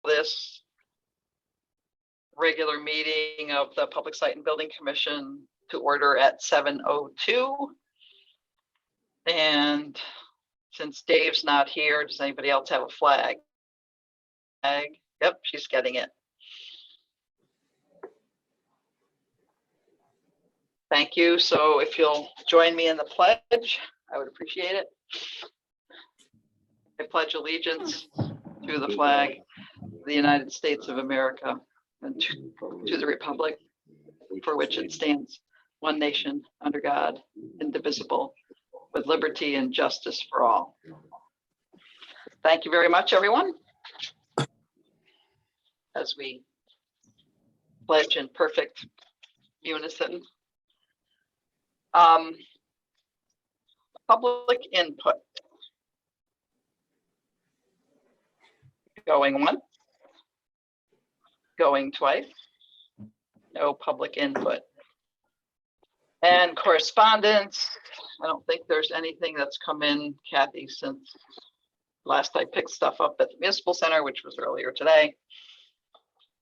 this regular meeting of the Public Site and Building Commission to order at 7:02. And since Dave's not here, does anybody else have a flag? Yep, she's getting it. Thank you. So if you'll join me in the pledge, I would appreciate it. I pledge allegiance to the flag of the United States of America and to the republic for which it stands, one nation, under God, indivisible, with liberty and justice for all. Thank you very much, everyone. As we pledge in perfect unison. Public input. Going once. Going twice. No public input. And correspondence. I don't think there's anything that's come in, Kathy, since last I picked stuff up at the Municipal Center, which was earlier today.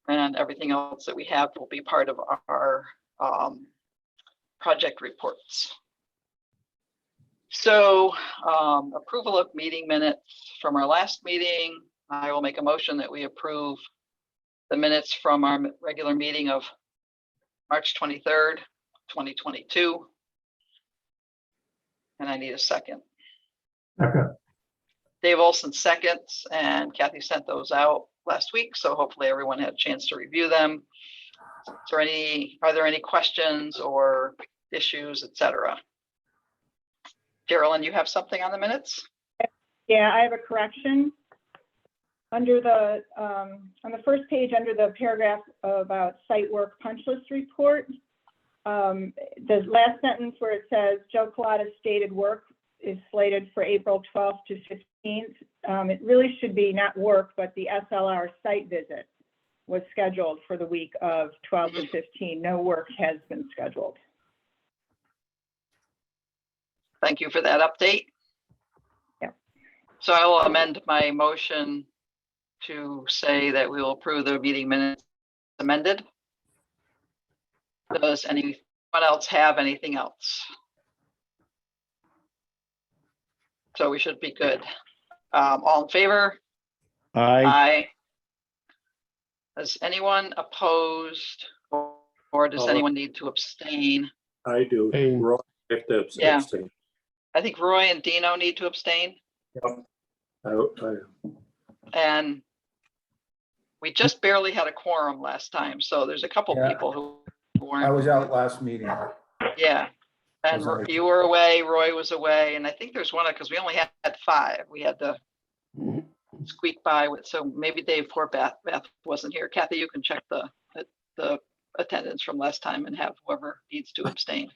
And everything else that we have will be part of our project reports. So approval of meeting minutes from our last meeting. I will make a motion that we approve the minutes from our regular meeting of March 23rd, 2022. And I need a second. Okay. Dave Olson seconds, and Kathy sent those out last week, so hopefully everyone had a chance to review them. Are there any questions or issues, etc.? Carolyn, you have something on the minutes? Yeah, I have a correction. Under the, on the first page, under the paragraph about site work punch list report, the last sentence where it says Joe Collada's stated work is slated for April 12th to 15th. It really should be not work, but the SLR site visit was scheduled for the week of 12 to 15. No work has been scheduled. Thank you for that update. Yeah. So I will amend my motion to say that we will approve the meeting minutes amended. Does anyone else have anything else? So we should be good. All in favor? Aye. Aye. Is anyone opposed, or does anyone need to abstain? I do. Hey. Roy, you have to Yeah. abstain. I think Roy and Dino need to abstain. I- And we just barely had a quorum last time, so there's a couple Yeah. people who I weren't. was out last meeting. Yeah. And Was I- you were away, Roy was away, and I think there's one, because we only had 5. We had to squeak by with, so maybe Dave Horvath wasn't here. Kathy, you can check the attendance from last time and have whoever needs to abstain.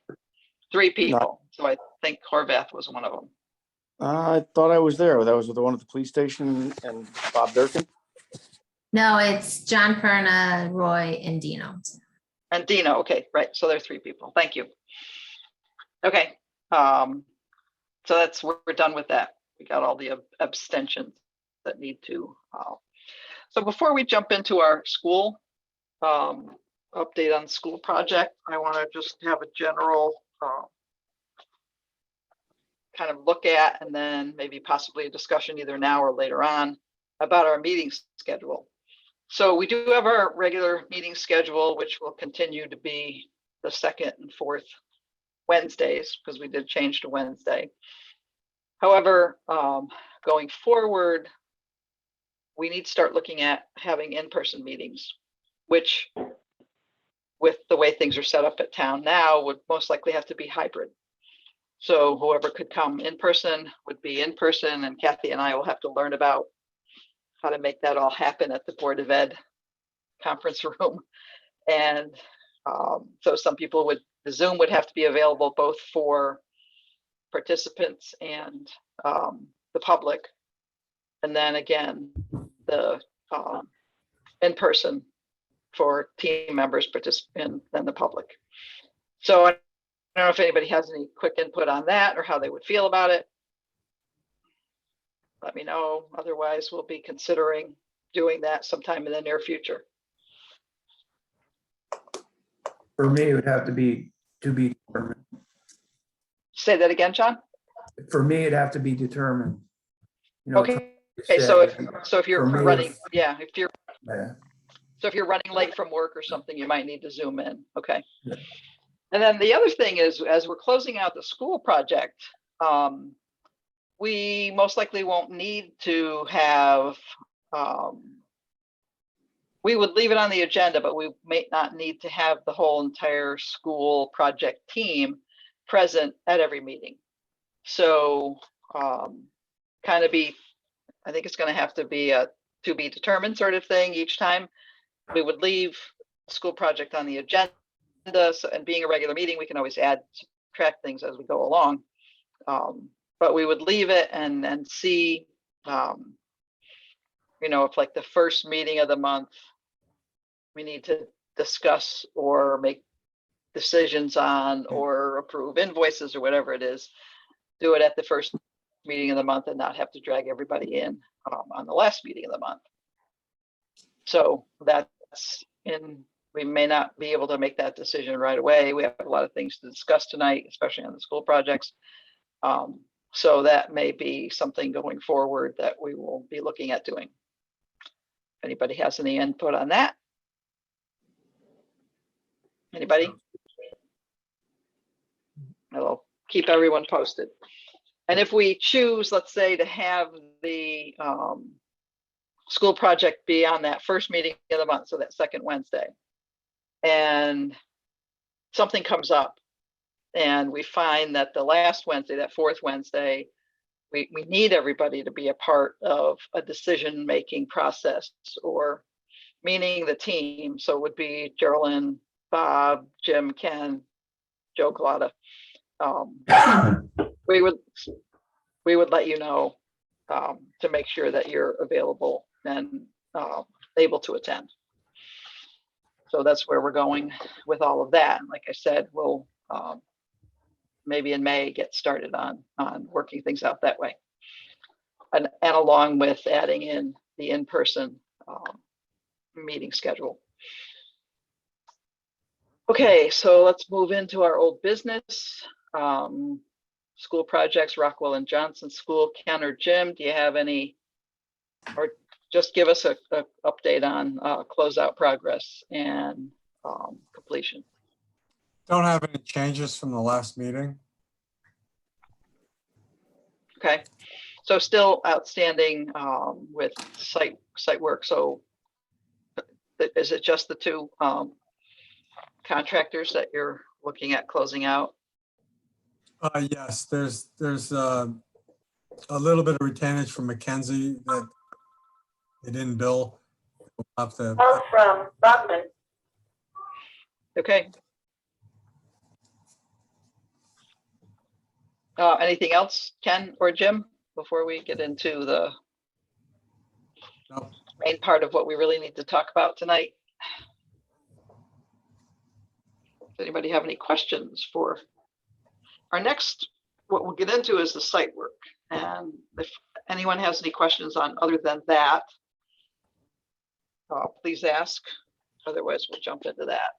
3 people, so I think Horvath was one of them. I thought I was there. That was the one at the police station and Bob Durkin. No, it's John Perna, Roy, and Dino. And Dino, okay, right, so there are 3 people, thank you. Okay, so we're done with that. We got all the abstentions that need to. So before we jump into our school update on the school project, I want to just have a general kind of look at, and then maybe possibly a discussion either now or later on about our meeting schedule. So we do have our regular meeting schedule, which will continue to be the 2nd and 4th Wednesdays, because we did change to Wednesday. However, going forward, we need to start looking at having in-person meetings, which with the way things are set up at town now would most likely have to be hybrid. So whoever could come in person would be in person, and Kathy and I will have to learn about how to make that all happen at the Board of Ed conference room. And so some people would, the Zoom would have to be available both for participants and the public. And then again, the in person for team members, participants, and the public. So I don't know if anybody has any quick input on that or how they would feel about it. Let me know. Otherwise, we'll be considering doing that sometime in the near future. For me, it would have to be determined. Say that again, John? For me, it'd have to be determined. You know, Okay, so if you're For me, running, yeah, yeah. so if you're running late from work or something, you might need to zoom in, okay? Yeah. And then the other thing is, as we're closing out the school project, we most likely won't need to have, we would leave it on the agenda, but we may not need to have the whole entire school project team present at every meeting. So kind of be, I think it's going to have to be a to be determined sort of thing each time. We would leave the school project on the agenda, and being a regular meeting, we can always add, subtract things as we go along. But we would leave it and see, you know, if like the first meeting of the month, we need to discuss or make decisions on or approve invoices or whatever it is, do it at the first meeting of the month and not have to drag everybody in on the last meeting of the month. So that's we may not be able to make that decision right away. We have a lot of things to discuss tonight, especially on the school projects. So that may be something going forward that we will be looking at doing. If anybody has any input on that? Anybody? I'll keep everyone posted. And if we choose, let's say, to have the school project be on that first meeting of the month, so that second Wednesday, and something comes up and we find that the last Wednesday, that fourth Wednesday, we need everybody to be a part of a decision-making process, or meaning the team. So it would be Geraldine, Bob, Jim, Ken, Joe Collada. We would let you know to make sure that you're available and able to attend. So that's where we're going with all of that. And like I said, we'll maybe in May get started on working things out that way. And along with adding in the in-person meeting schedule. Okay, so let's move into our old business. School projects, Rockwell and Johnson School. Ken or Jim, do you have any, or just give us a update on closeout progress and completion? Don't have any changes from the last meeting. Okay, so still outstanding with site work. So is it just the two contractors that you're looking at closing out? Yes, there's a little bit of retainage from McKenzie that they didn't bill. We'll have to. From Buckman. Okay. Anything else, Ken or Jim, before we get into the No. main part of what we really need to talk about tonight? Does anybody have any questions for our next? What we'll get into is the site work. And if anyone has any questions on other than that, please ask. Otherwise, we'll jump into that.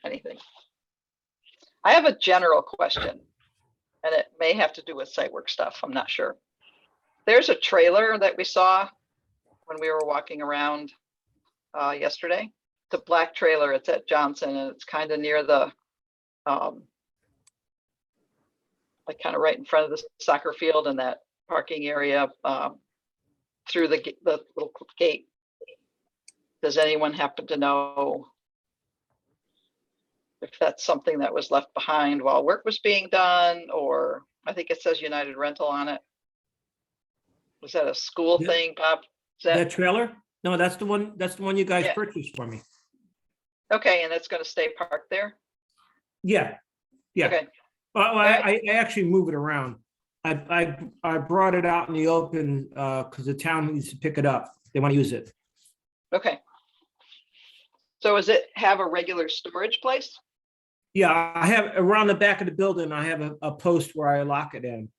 Anything? I have a general question, and it may have to do with site work stuff. I'm not sure. There's a trailer that we saw when we were walking around yesterday. It's a black trailer. It's at Johnson, and it's kind of near the, like kind of right in front of the soccer field and that parking area through the little gate. Does anyone happen to know if that's something that was left behind while work was being done, or I think it says United Rental on it? Was that a school Yeah. thing, Bob? Is That trailer? No, that's the one you guys Yeah. purchased for me. Okay, and it's going to stay parked there? Yeah, yeah. Okay, Well, I actually move it around. I brought it out in the open because the town needs to pick it up. They want to use it. okay. So does it have a regular storage place? Yeah, I have around the back of the building, I have a post where I lock it in.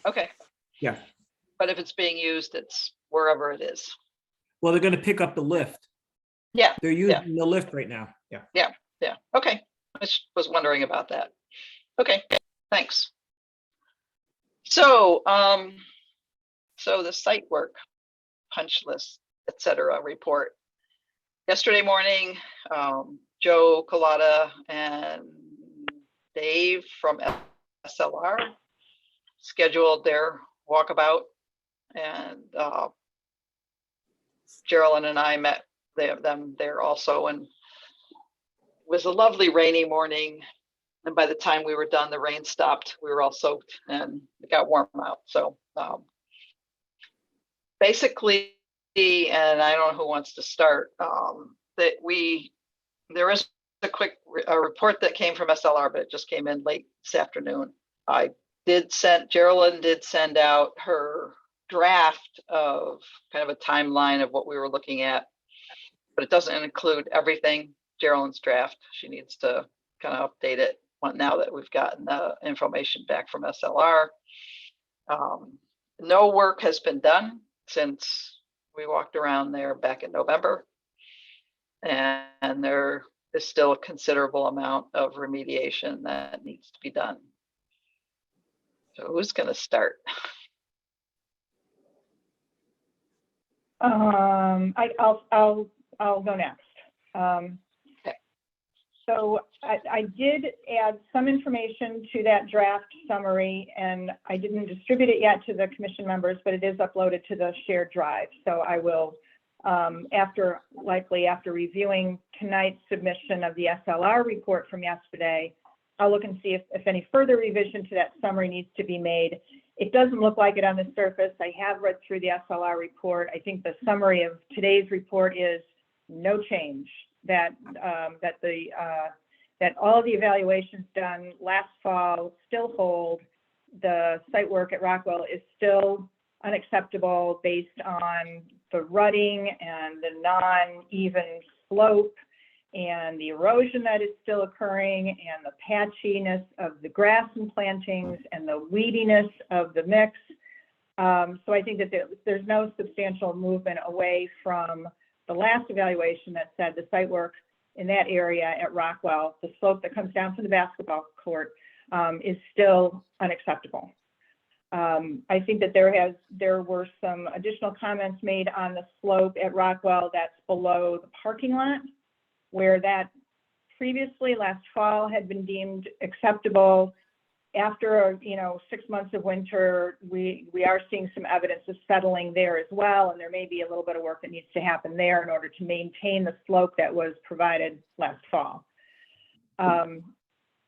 Okay. Yeah. but if it's being used, it's wherever it is. Well, they're gonna pick up the lift. Yeah, They're using the lift right now. Yeah. yeah, okay. I just was wondering about that. Okay, thanks. So, so the site work, punch list, et cetera, report. Yesterday morning, Joe Colada and Dave from SLR scheduled their walkabout, and Geraldine and I met them there also, and it was a lovely rainy morning. And by the time we were done, the rain stopped. We were all soaked and it got warm out. So basically, and I don't know who wants to start, that there is a quick report that came from SLR, but it just came in late this afternoon. Geraldine did send out her draft of kind of a timeline of what we were looking at, but it doesn't include everything. Geraldine's draft, she needs to kind of update it now that we've gotten the information back from SLR. No work has been done since we walked around there back in November, and there is still a considerable amount of remediation that needs to be done. So who's going to start? I'll go next. So I did add some information to that draft summary, and I didn't distribute it yet to the commission members, but it is uploaded to the shared drive. So I will, after reviewing tonight's submission of the SLR report from yesterday, I'll look and see if any further revision to that summary needs to be made. It doesn't look like it on the surface. I have read through the SLR report. I think the summary of today's report is no change. That all of the evaluations done last fall still hold. The site work at Rockwell is still unacceptable based on the rutting and the non-even slope and the erosion that is still occurring and the patchiness of the grass and plantings and the weediness of the mix. So I think that there's no substantial movement away from the last evaluation that said the site work in that area at Rockwell, the slope that comes down from the basketball court, is still unacceptable. I think that there were some additional comments made on the slope at Rockwell that's below the parking lot, where that previously last fall had been deemed acceptable. After 6 months of winter, we are seeing some evidence of settling there as well, and there may be a little bit of work that needs to happen there in order to maintain the slope that was provided last fall.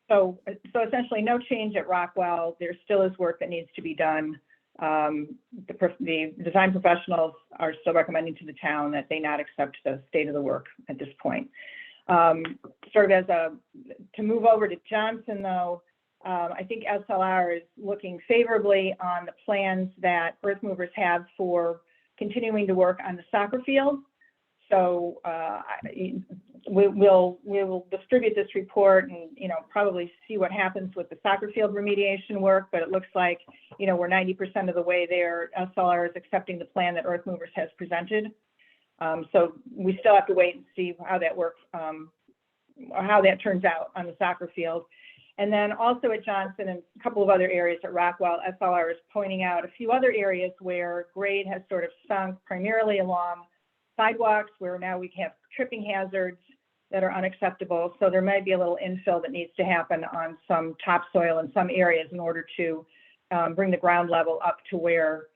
So essentially no change at Rockwell. There still is work that needs to be done. The design professionals are still recommending to the town that they not accept the state of the work at this point. To move over to Johnson though, I think SLR is looking favorably on the plans that Earth Movers have for continuing to work on the soccer field. So we will distribute this report and probably see what happens with the soccer field remediation work. But it looks like we're 90% of the way there. SLR is accepting the plan that Earth Movers has presented. So we still have to wait and see how that works, or how that turns out on the soccer field. And then also at Johnson and a couple of other areas at Rockwell, SLR is pointing out a few other areas where grade has sort of sunk, primarily along sidewalks, where now we have tripping hazards that are unacceptable. So there might be a little infill that needs to happen on some topsoil in some areas in order to bring the ground level up to where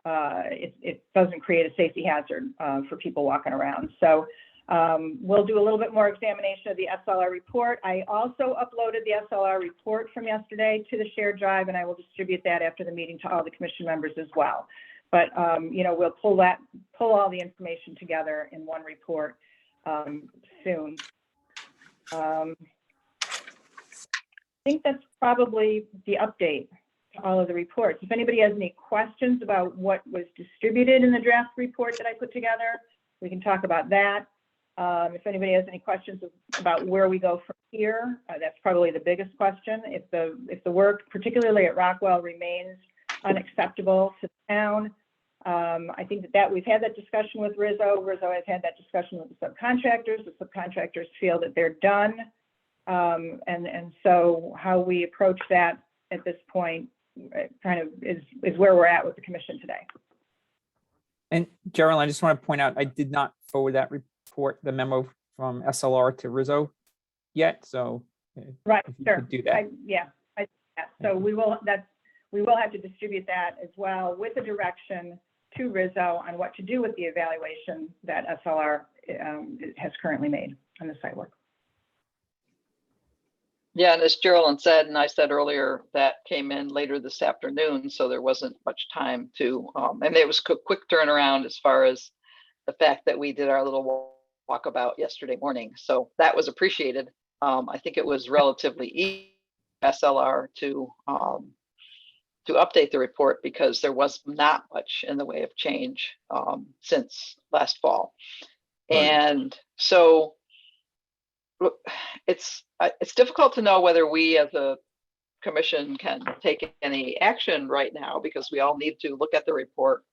it doesn't create a safety hazard for people walking around. So we'll do a little bit more examination of the SLR report. I also uploaded the SLR report from yesterday to the shared drive, and I will distribute that after the meeting to all the commission members as well. But we'll pull all the information together in one report soon. I think that's probably the update to all of the reports. If anybody has any questions about what was distributed in the draft report that I put together, we can talk about that. If anybody has any questions about where we go from here, that's probably the biggest question. If the work, particularly at Rockwell, remains unacceptable to the town, I think that we've had that discussion with Rizzo. Rizzo has had that discussion with the subcontractors. The subcontractors feel that they're done. And so how we approach that at this point kind of is where we're at with the commission today. And Gerald, I just want to point out, I did not forward that report, the memo from SLR to Rizzo yet, so. Right, if you sure. could do that. So we will have to distribute that as well with the direction to Rizzo on what to do with the evaluation that SLR has currently made on the site work. Yeah, and as Geraldine said, and I said earlier, that came in later this afternoon, so there wasn't much time to, and it was quick turnaround as far as the fact that we did our little walkabout yesterday morning. So that was appreciated. I think it was relatively easy for SLR to update the report because there was not much in the way of change since last fall. Right. And so it's difficult to know whether we as a commission can take any action right now because we all need to look at the report.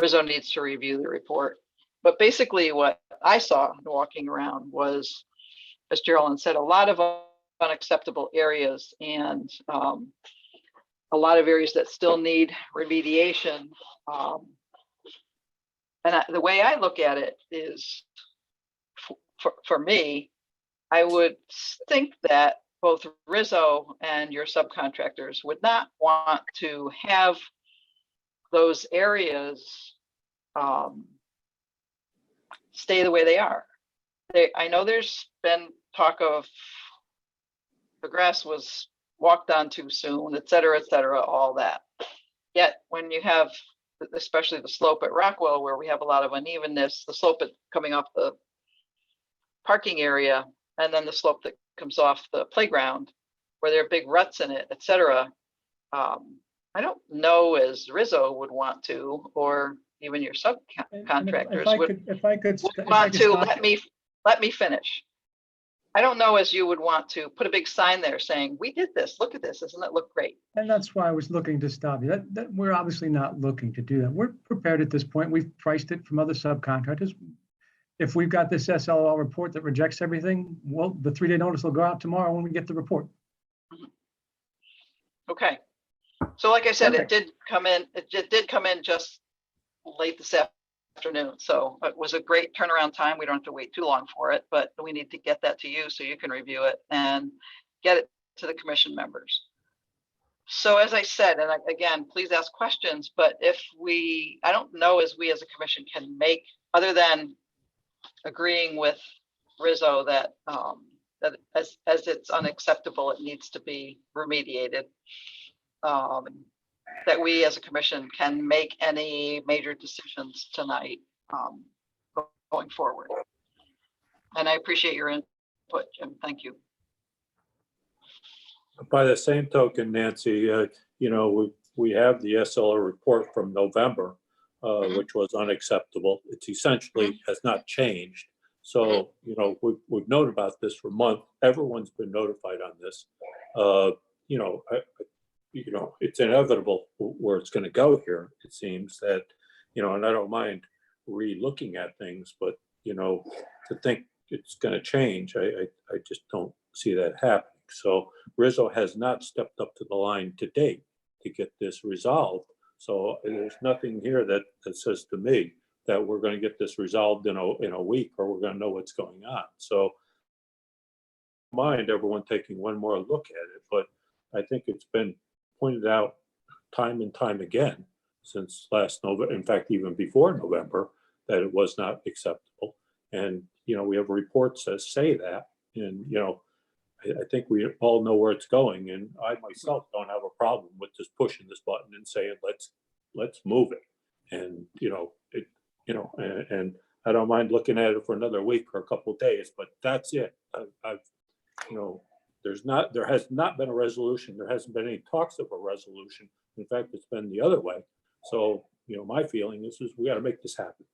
Rizzo needs to review the report. But basically what I saw walking around was, as Geraldine said, a lot of unacceptable areas and a lot of areas that still need remediation. The way I look at it is, for me, I would think that both Rizzo and your subcontractors would not want to have those areas stay the way they are. I know there's been talk of the grass was walked on too soon, et cetera, all that. Yet when you have, especially the slope at Rockwell, where we have a lot of unevenness, the slope coming off the parking area, and then the slope that comes off the playground, where there are big ruts in it, et cetera. I don't know as Rizzo would want to, or even your subcontractors would want to let me finish. I don't know as you would want to put a big sign there saying, we did this, look at this, doesn't it look great? And that's why I was looking to stop you. That we're obviously not looking to do that. We're prepared at this point. We've priced it from other subcontractors. If we've got this SLR report that rejects everything, well, the 3-day notice will go out tomorrow when we get the report. Okay. So like I said, Perfect. it did come in just late this afternoon. So it was a great turnaround time. We don't have to wait too long for it, but we need to get that to you so you can review it and get it to the commission members. So as I said, and again, please ask questions, but I don't know as we as a commission can make, other than agreeing with Rizzo that as it's unacceptable, it needs to be remediated. That we as a commission can make any major decisions tonight going forward. And I appreciate your input, Jim. Thank you. By the same token, Nancy, we have the SLR report from November, which was unacceptable. It's essentially has not changed. So, we've known about this for months. Everyone's been notified on this. It's inevitable where it's going to go here. It seems that, and I don't mind re-looking at things, but, to think it's going to change, I just don't see that happening. So Rizzo has not stepped up to the line to date to get this resolved. So there's nothing here that says to me that we're going to get this resolved in a week or we're going to know what's going on. So mind everyone taking one more look at it, but I think it's been pointed out time and time again since last November, in fact, even before November, that it was not acceptable. And, we have reports that say that, and, I think we all know where it's going. And I myself don't have a problem with just pushing this button and saying, let's move it. And, and I don't mind looking at it for another week or a couple of days, but that's it. There has not been a resolution. There hasn't been any talks of a resolution. In fact, it's been the other way. So, my feeling is we got to make this happen.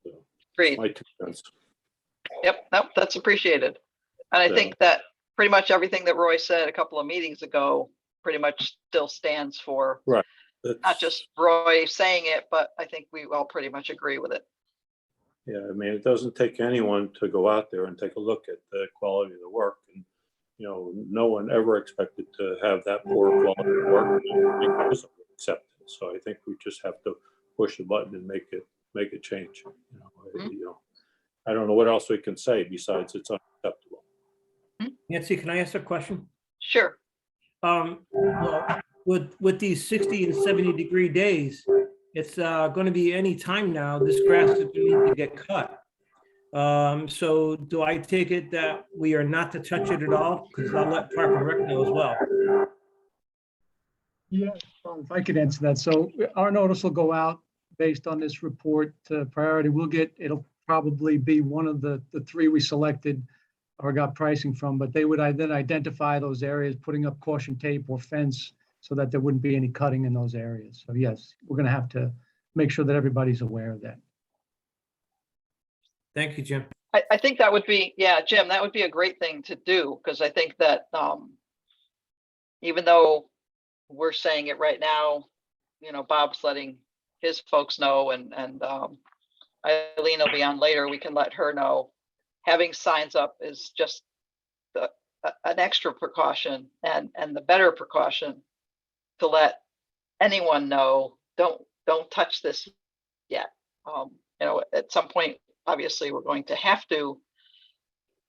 So, Great. my 2 cents. Yep. Nope. That's appreciated. And I think that pretty much everything that Roy said a couple of meetings ago pretty much still stands for Right. not That's- just Roy saying it, but I think we all pretty much agree with it. Yeah, I mean, it doesn't take anyone to go out there and take a look at the quality of the work. And, you know, no one ever expected to have that poor quality of work. It was accepted. So I think we just have to push the button and make it change. You know, I don't know what else we can say besides it's unacceptable. Nancy, can I ask a question? Sure. Well, with these 60 and 70-degree days, it's going to be any time now, this grass is going to need to get cut. So do I take it that we are not to touch it at all? Because I'll let Park and Rec know as well. Yeah, if I could answer that. So our notice will go out based on this report priority. It'll probably be one of the three we selected or got pricing from, but they would then identify those areas, putting up caution tape or fence so that there wouldn't be any cutting in those areas. So yes, we're going to have to make sure that everybody's aware of that. Thank you, Jim. I think that would be, yeah, Jim, that would be a great thing to do, because I think that even though we're saying it right now, you know, Bob's letting his folks know, and Eileen will be on later, we can let her know. Having signs up is just an extra precaution and the better precaution to let anyone know, don't touch this yet. You know, at some point, obviously, we're going to have to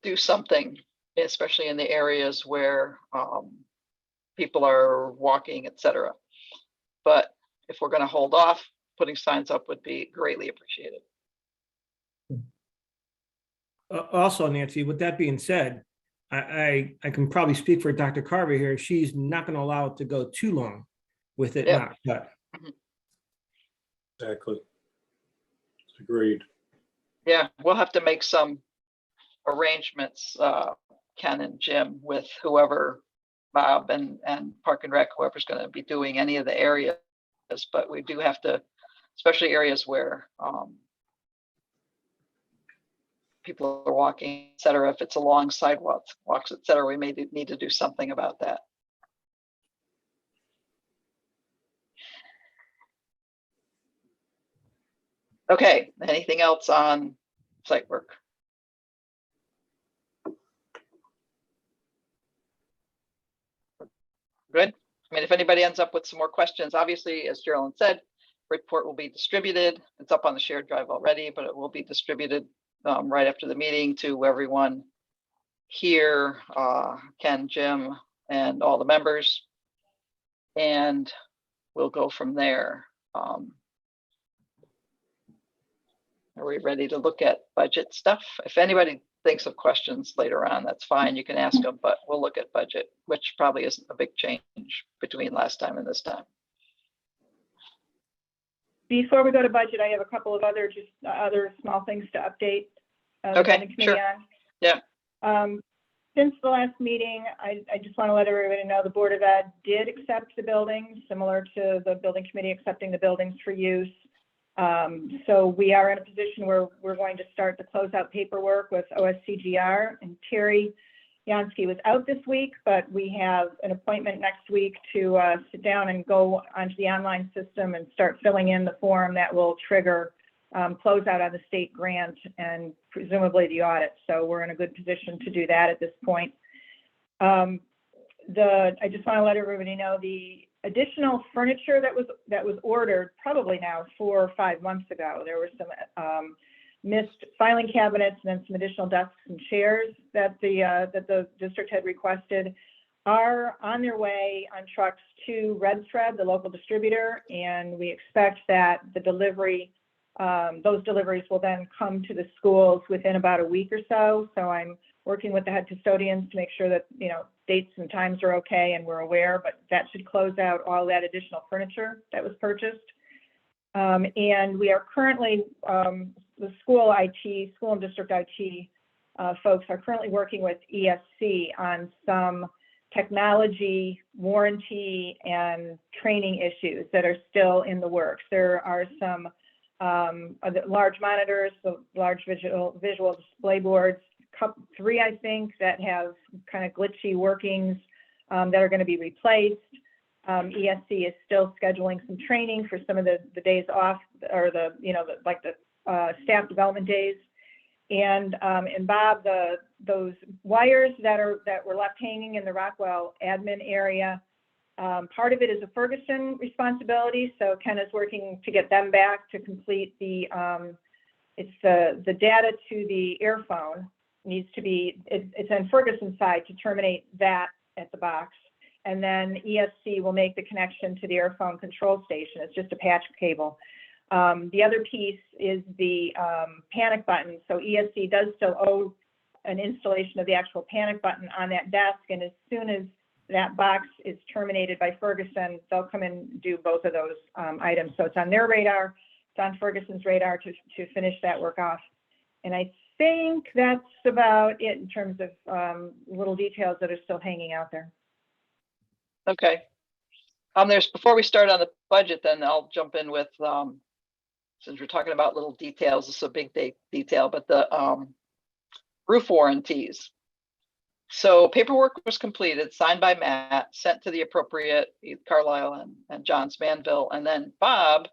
do something, especially in the areas where people are walking, etc. But if we're going to hold off, putting signs up would be greatly appreciated. Also, Nancy, with that being said, I can probably speak for Dr. Carver here. She's not going to allow it to go too long with it Yeah. not cut. Exactly. Agreed. Yeah, we'll have to make some arrangements, Ken and Jim, with whoever, Bob and Park and Rec, whoever's going to be doing any of the areas. But we do have to, especially areas where people are walking, et cetera. If it's along sidewalks, et cetera, we may need to do something about that. Okay, anything else on site work? Good. I mean, if anybody ends up with some more questions, obviously, as Geraldine said, report will be distributed. It's up on the shared drive already, but it will be distributed right after the meeting to everyone here, Ken, Jim, and all the members. And we'll go from there. Are we ready to look at budget stuff? If anybody thinks of questions later on, that's fine. You can ask them, but we'll look at budget, which probably isn't a big change between last time and this time. Before we go to budget, I have a couple of other small things to update. The Okay, building committee sure. on. Yeah. Since the last meeting, I just want to let everybody know the Board of Ed did accept the buildings, similar to the building committee accepting the buildings for use. So we are in a position where we're going to start the closeout paperwork with OSCGR, and Terry Yansky was out this week, but we have an appointment next week to sit down and go onto the online system and start filling in the form that will trigger closeout on the state grant and presumably the audit. So we're in a good position to do that at this point. I just want to let everybody know the additional furniture that was ordered probably now 4 or 5 months ago. There were some missed filing cabinets and then some additional desks and chairs that the district had requested are on their way on trucks to Red Thread, the local distributor, and we expect that the delivery, those deliveries will then come to the schools within about a week or so. So I'm working with the head custodians to make sure that, you know, dates and times are okay and we're aware, but that should close out all that additional furniture that was purchased. And we are currently, the school and district IT folks are currently working with ESC on some technology, warranty, and training issues that are still in the works. There are some large monitors, so large visual display boards, 3, I think, that have kind of glitchy workings that are going to be replaced. ESC is still scheduling some training for some of the days off, or the, like the staff development days. And Bob, those wires that were left hanging in the Rockwell admin area, part of it is a Ferguson responsibility. So Ken is working to get them back to complete the data to the earphone needs to be, it's on Ferguson's side to terminate that at the box. And then ESC will make the connection to the earphone control station. It's just a patch cable. The other piece is the panic button. So ESC does still owe an installation of the actual panic button on that desk. And as soon as that box is terminated by Ferguson, they'll come and do both of those items. So it's on their radar, it's on Ferguson's radar to finish that work off. And I think that's about it in terms of little details that are still hanging out there. Okay. Before we start on the budget, then I'll jump in with, since we're talking about little details, it's a big detail, but the roof warranties. So paperwork was completed, signed by Matt, sent to the appropriate Carlisle and Johns Manville, and then Bob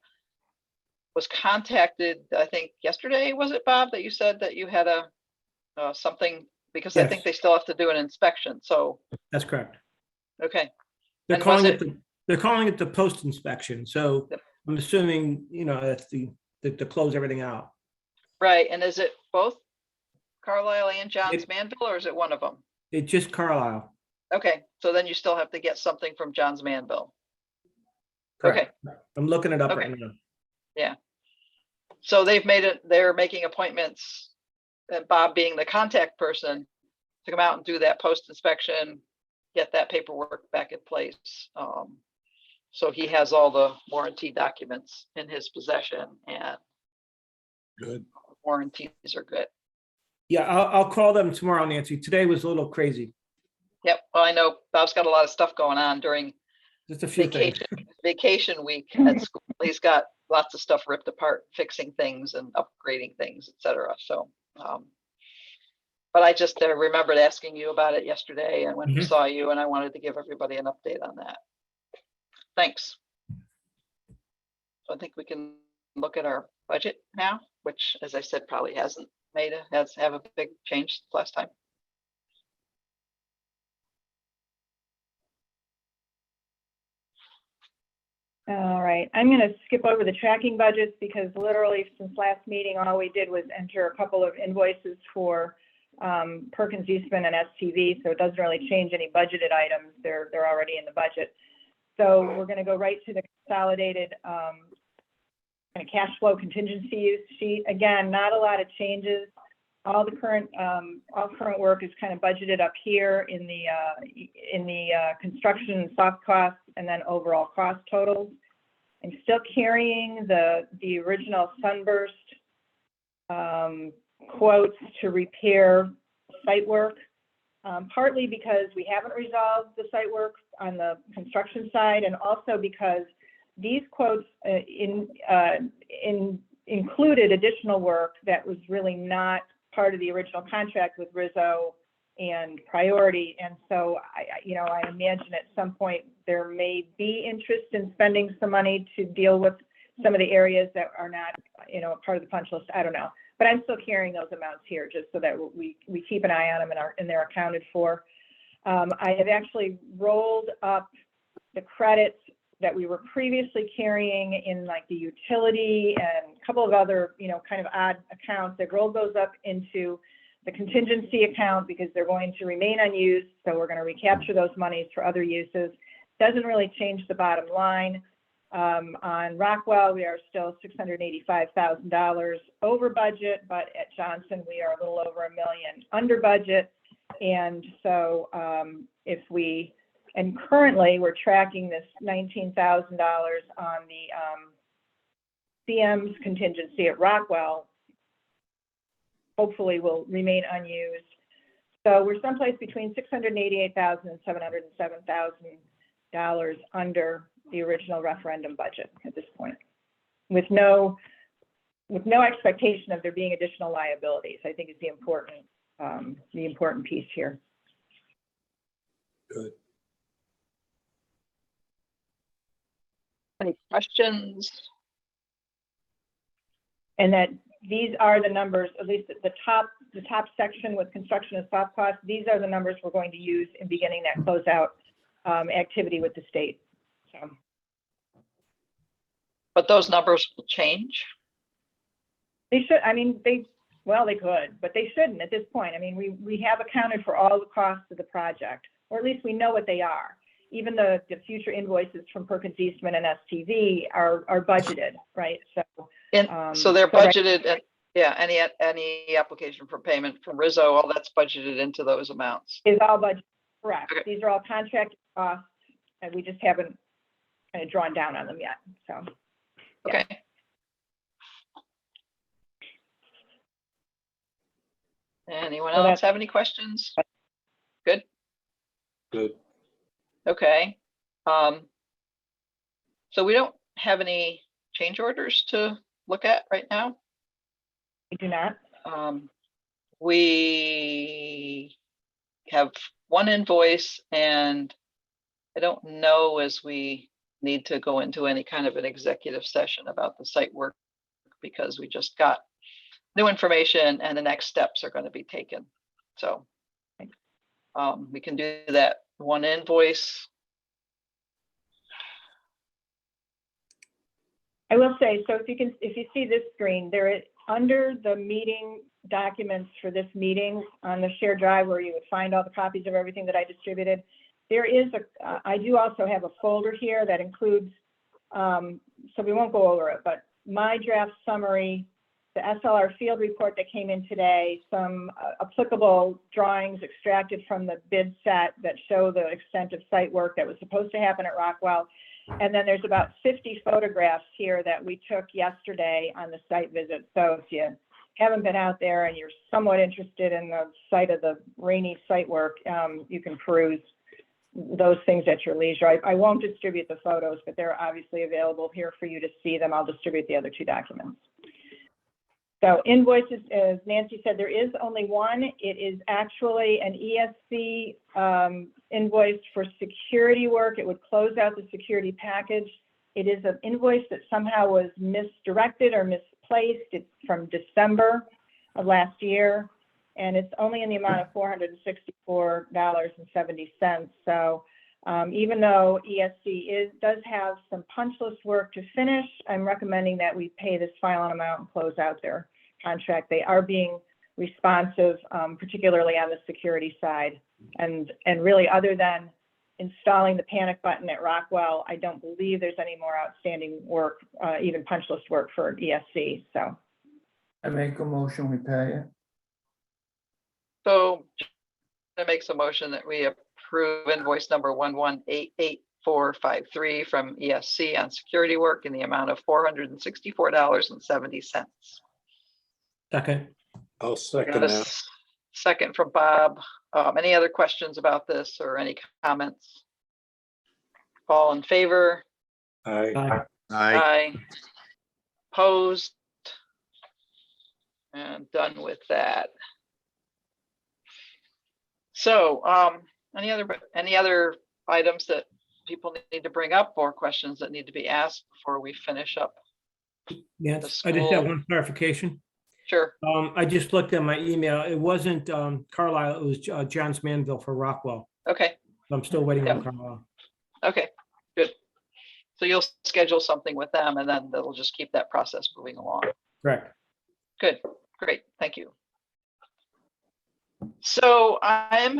was contacted, I think yesterday, was it, Bob, that you said that you had something, because I Yes. think they still have to do an inspection, so, That's correct. okay. They're And calling was it, they're calling it the post inspection. So Yep. I'm assuming, that's to close everything out. Right, and is it both Carlisle and Johns It- Manville, or is it one of them? It's just Carlisle. Okay, so then you still have to get something from Johns Manville. Correct. I'm looking it up Okay. right now. So they're making appointments, and Bob being the contact person, to come out and do that post inspection, get that paperwork back in place. So he has all the warranty documents in his possession, and Good. warranties are good. Yeah, I'll call them tomorrow, Nancy. Today was a little crazy. Yep, well, I know Bob's got a lot of stuff going on during Just a few things. vacation week at school. He's got lots of stuff ripped apart, fixing things and upgrading things, etc. So, but I just remembered asking you about it yesterday, and when we Mhm. saw you, and I wanted to give everybody an update on that. Thanks. So I think we can look at our budget now, which, as I said, probably hasn't have a big change last time. All right, I'm going to skip over the tracking budgets because literally since last meeting, all we did was enter a couple of invoices for Perkins Eastman and STV, so it doesn't really change any budgeted items. They're already in the budget. So we're going to go right to the consolidated kind of cash flow contingency use sheet. Again, not a lot of changes. All current work is kind of budgeted up here in the construction and soft costs, and then overall cost totals. I'm still carrying the original Sunburst quotes to repair site work, partly because we haven't resolved the site work on the construction side, and also because these quotes included additional work that was really not part of the original contract with Rizzo and Priority. And so I imagine at some point there may be interest in spending some money to deal with some of the areas that are not, part of the punch list. I don't know, but I'm still carrying those amounts here just so that we keep an eye on them and they're accounted for. I have actually rolled up the credits that we were previously carrying in like the utility and a couple of other, kind of odd accounts. They've rolled those up into the contingency account because they're going to remain unused. So we're going to recapture those monies for other uses. Doesn't really change the bottom line. On Rockwell, we are still $685,000 over budget, but at Johnson, we are a little over $1 million under budget. And so and currently we're tracking this $19,000 on the CM's contingency at Rockwell. Hopefully will remain unused. So we're someplace between $688,000 and $707,000 under the original referendum budget at this point, with no expectation of there being additional liabilities. I think is the important piece here. Good. Any questions? And that these are the numbers, at least at the top section with construction and soft costs, these are the numbers we're going to use in beginning that closeout activity with the state. So But those numbers will change. they should, I mean, well, they could, but they shouldn't at this point. I mean, we have accounted for all the costs of the project, or at least we know what they are. Even the future invoices from Perkins Eastman and STV are budgeted, right? So So they're so right- budgeted, and yeah, any application for payment from Rizzo, all that's budgeted into those amounts. is all budget, correct. Okay. These are all contracted costs, and we just haven't kind of drawn down on them yet, so. Yeah. Okay. Anyone So else that's- have any questions? Good. Okay. So we don't have any change orders to look at right now. We do not. We have one invoice, and I don't know as we need to go into any kind of an executive session about the site work, because we just got new information and the next steps are going to be taken. So we can do that one invoice. I will say, so if you see this screen, there is, under the meeting documents for this meeting on the shared drive where you would find all the copies of everything that I distributed, there is I do also have a folder here that includes, so we won't go over it, but my draft summary, the SLR field report that came in today, some applicable drawings extracted from the bid set that show the extent of site work that was supposed to happen at Rockwell. And then there's about 50 photographs here that we took yesterday on the site visit. So if you haven't been out there and you're somewhat interested in the site of the rainy site work, you can peruse those things at your leisure. I won't distribute the photos, but they're obviously available here for you to see them. I'll distribute the other two documents. So invoices, as Nancy said, there is only one. It is actually an ESC invoice for security work. It would close out the security package. It is an invoice that somehow was misdirected or misplaced. It's from December of last year, and it's only in the amount of $464.70. So even though ESC does have some punch list work to finish, I'm recommending that we pay this final amount and close out their contract. They are being responsive, particularly on the security side. And really, other than installing the panic button at Rockwell, I don't believe there's any more outstanding work, even punch list work for ESC. So I make a motion, we pay it. So that makes a motion that we approve invoice number 11888453 from ESC on security work in the amount of $464.70. Second. I'll second Got a that. second from Bob. Any other questions about this or any comments? All in favor? Aye. Aye. Opposed? And done with that. So, any other items that people need to bring up or questions that need to be asked before we finish up? Yes, The I just have school- one clarification. Sure. I just looked at my email. It wasn't Carlisle, it was Johns Manville for Rockwell. Okay. I'm still waiting on Yeah. Carlisle. Okay. Good. So you'll schedule something with them, and then they'll just keep that process moving along. Correct. Good. Great. Thank you. So I'm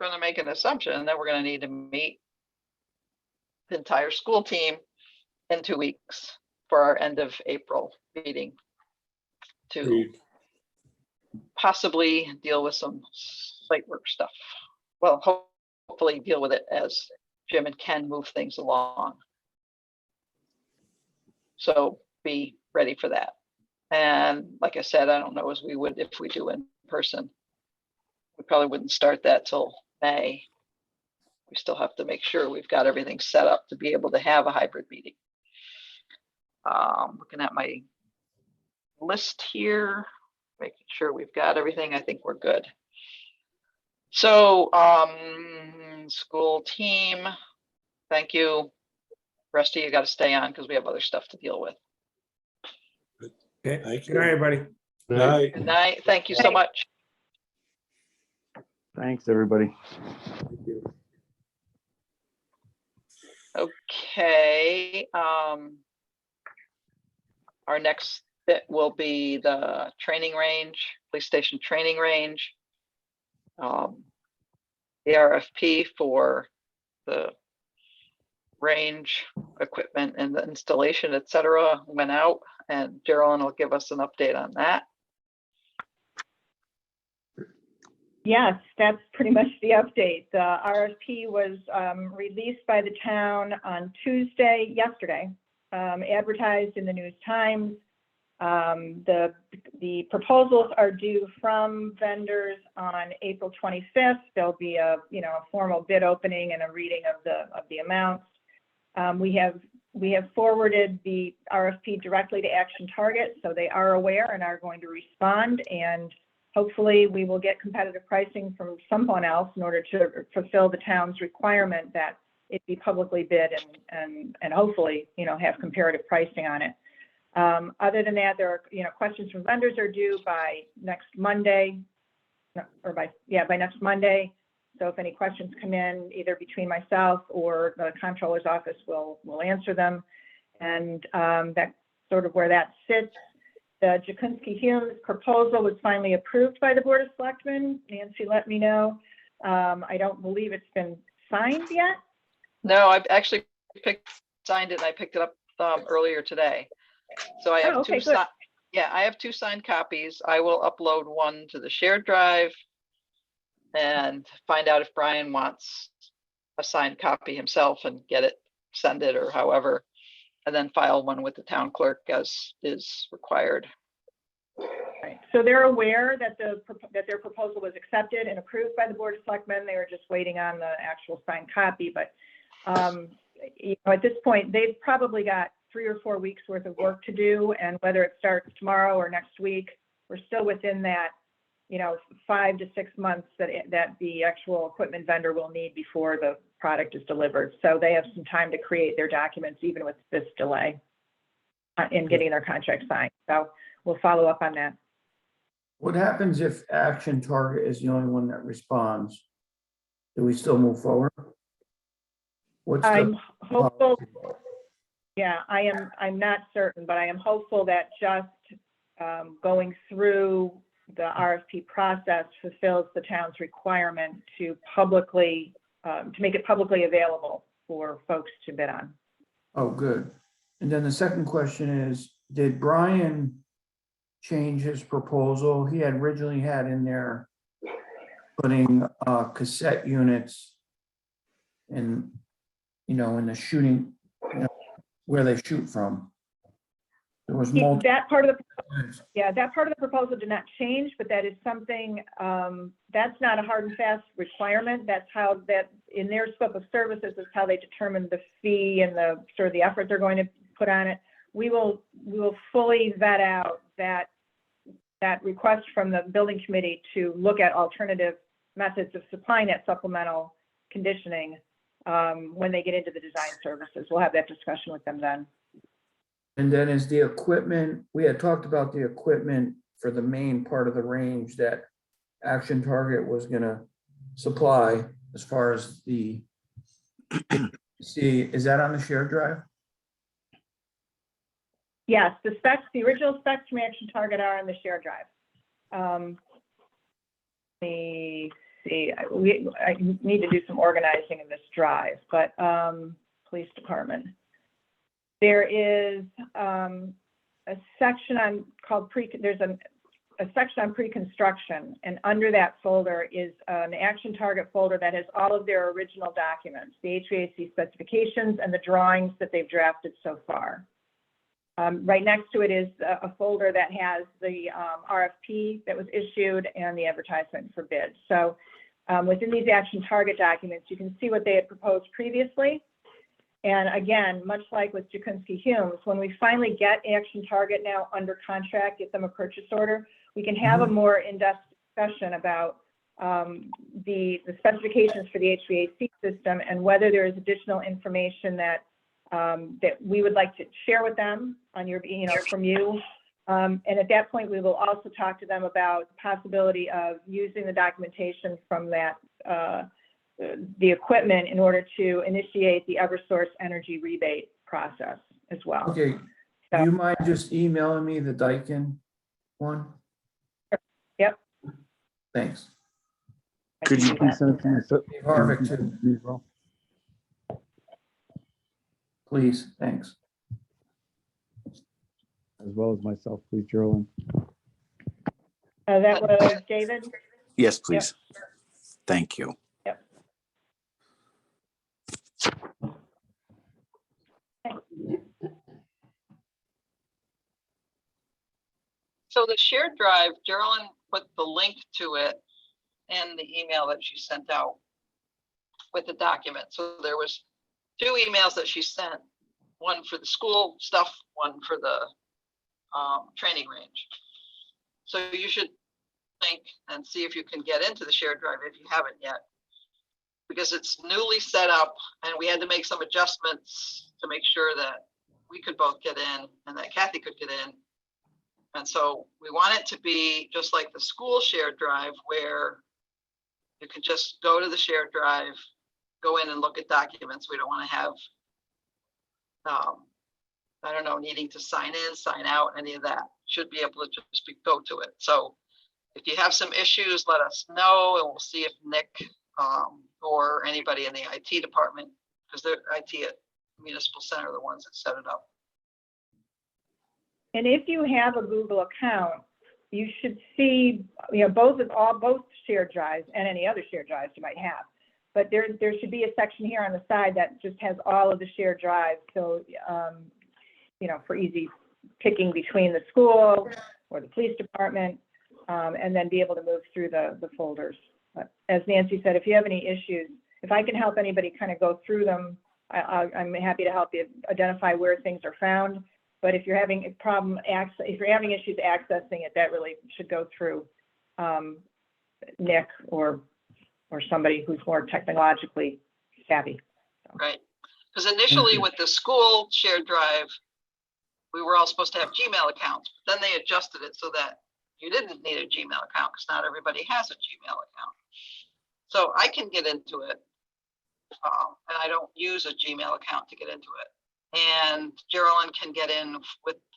going to make an assumption that we're going to need to meet the entire school team in 2 weeks for our end of April meeting to Agreed. possibly deal with some site work stuff. Well, hopefully deal with it as Jim and Ken move things along. So be ready for that. And like I said, I don't know as we would if we do in person. We probably wouldn't start that till May. We still have to make sure we've got everything set up to be able to have a hybrid meeting. Looking at my list here, making sure we've got everything. I think we're good. So, school team, thank you. Rest of you got to stay on because we have other stuff to deal with. Okay, Thank good night, you. everybody. Night. Good night. Thank you so much. Thanks, everybody. Okay, our next bit will be the training range, police station training range. The RFP for the range equipment and the installation, et cetera, went out, and Geraldine will give us an update on that. Yes, that's pretty much the update. The RFP was released by the town on yesterday, advertised in the News Times. The proposals are due from vendors on April 25th. There'll be a formal bid opening and a reading of the amounts. We have forwarded the RFP directly to Action Target, so they are aware and are going to respond, and hopefully we will get competitive pricing from someone else in order to fulfill the town's requirement that it be publicly bid and hopefully, have comparative pricing on it. Other than that, there are, questions from vendors are due by next Monday, by next Monday. So if any questions come in, either between myself or the comptroller's office, we'll answer them. And that's sort of where that sits. The Jakunski-Humes proposal was finally approved by the Board of Selectmen. Nancy let me know. I don't believe it's been signed yet. No, I've actually signed it and I picked it up earlier today. So I have okay, good. I have 2 signed copies. I will upload one to the shared drive and find out if Brian wants a signed copy himself and send it or however, and then file one with the town clerk as is required. Right. So they're aware that their proposal was accepted and approved by the Board of Selectmen. They were just waiting on the actual signed copy. But at this point, they've probably got 3 or 4 weeks worth of work to do, and whether it starts tomorrow or next week, we're still within that 5 to 6 months that the actual equipment vendor will need before the product is delivered. So they have some time to create their documents, even with this delay in getting their contract signed. So we'll follow up on that. What happens if Action Target is the only one that responds? Do we still move forward? What's I'm the hopeful. Yeah, I'm not certain, but I am hopeful that just going through the RFP process fulfills the town's requirement to make it publicly available for folks to bid on. Oh, good. And then the second question is, did Brian change his proposal? He had originally had in there putting cassette units in, in the shooting, where they shoot from. There was multiple. That part of the proposal did not change, but that is something, that's not a hard and fast requirement. That's how that, in their scope of services, is how they determine the fee and the sort of the effort they're going to put on it. We will fully vet out that request from the building committee to look at alternative methods of supplying that supplemental conditioning when they get into the design services. We'll have that discussion with them then. And then is the equipment, we had talked about the equipment for the main part of the range that Action Target was gonna supply as far as is that on the shared drive? Yes, the original specs from Action Target are on the shared drive. Let me see, I need to do some organizing in this drive, but police department. There is a section there's a section on pre-construction, and under that folder is an Action Target folder that has all of their original documents, the HVAC specifications and the drawings that they've drafted so far. Right next to it is a folder that has the RFP that was issued and the advertisement for bids. So within these Action Target documents, you can see what they had proposed previously. And again, much like with Jakunski-Humes, when we finally get Action Target now under contract, get them a purchase order, we can have a more in-depth discussion about the specifications for the HVAC system and whether there is additional information that that we would like to share with them on your, from you. And at that point, we will also talk to them about the possibility of using the documentation from that, the equipment in order to initiate the Eversource energy rebate process as well. Okay, do you mind just emailing me the Daikin one? Yep. Thanks. I Could can you do that. Harvick too, please, thanks. As well as myself, please, Geraldine. That was David? Yes, please. Thank you. Yep. So the shared drive, Geraldine put the link to it in the email that she sent out with the document. So there was 2 emails that she sent, one for the school stuff, one for the training range. So you should think and see if you can get into the shared drive if you haven't yet, because it's newly set up and we had to make some adjustments to make sure that we could both get in and that Kathy could get in. And so we want it to be just like the school shared drive, where you can just go to the shared drive, go in and look at documents. We don't want to have, I don't know, needing to sign in, sign out, any of that. Should be able to just go to it. So if you have some issues, let us know, and we'll see if Nick or anybody in the IT department, because the IT at Municipal Center are the ones that set it up. And if you have a Google account, you should see, both shared drives and any other shared drives you might have. But there should be a section here on the side that just has all of the shared drives. So, for easy picking between the school or the police department, and then be able to move through the folders. But as Nancy said, if you have any issues, if I can help anybody kind of go through them, I'm happy to help you identify where things are found. But if you're having a problem, if you're having issues accessing it, that really should go through Nick or somebody who's more technologically savvy. Right. Because initially with the school shared drive, we were all supposed to have Gmail accounts. But then they adjusted it so that you didn't need a Gmail account, because not everybody has a Gmail account. So I can get into it, and I don't use a Gmail account to get into it. And Geraldine can get in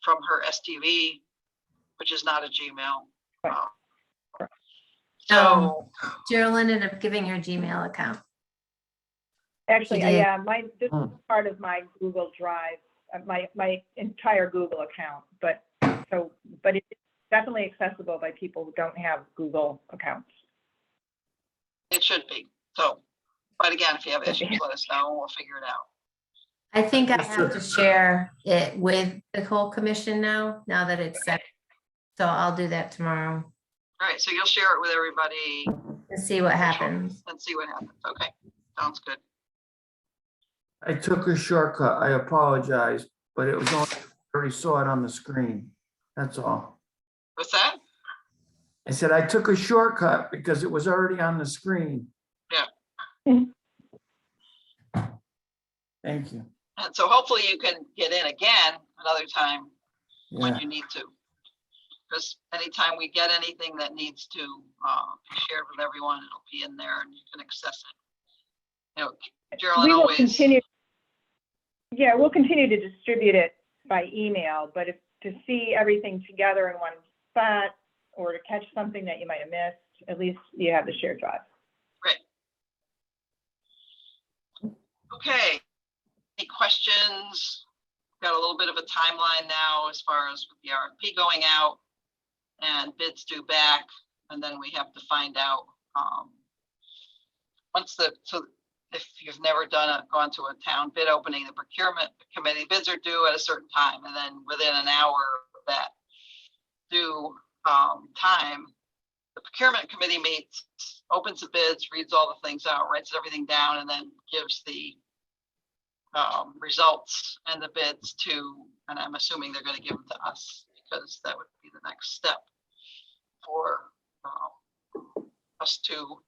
from her STV, which is not a Gmail. So Geraldine ended up giving her Gmail account. Actually, She did. yeah, this is part of my Google Drive, my entire Google account. But it's definitely accessible by people who don't have Google accounts. it should be. So, but again, if you have issues, let us know and we'll figure it out. I think I have to share it with the whole commission now that it's set. So I'll do that tomorrow All right, so you'll share it with everybody and see what happens. and see what happens. Okay, sounds good. I took a shortcut, I apologize, but it was only, I already saw it on the screen, that's all. What's that? I said I took a shortcut because it was already on the screen. Yeah. Thank you. And so hopefully you can get in again another time when Yeah, you need to. Because anytime we get anything that needs to be shared with everyone, it'll be in there and you can access it. Geraldine We will always. continue. Yeah, we'll continue to distribute it by email, but to see everything together in one spot or to catch something that you might have missed, at least you have the shared drive. Great. Okay. Any questions? Got a little bit of a timeline now as far as with the RFP going out and bids due back, and then we have to find out so if you've never gone to a town bid opening, the procurement committee bids are due at a certain time, and then within an hour of that due time, the procurement committee meets, opens the bids, reads all the things out, writes everything down, and then gives the results and the bids to, and I'm assuming they're going to give them to us, because that would be the next step for us to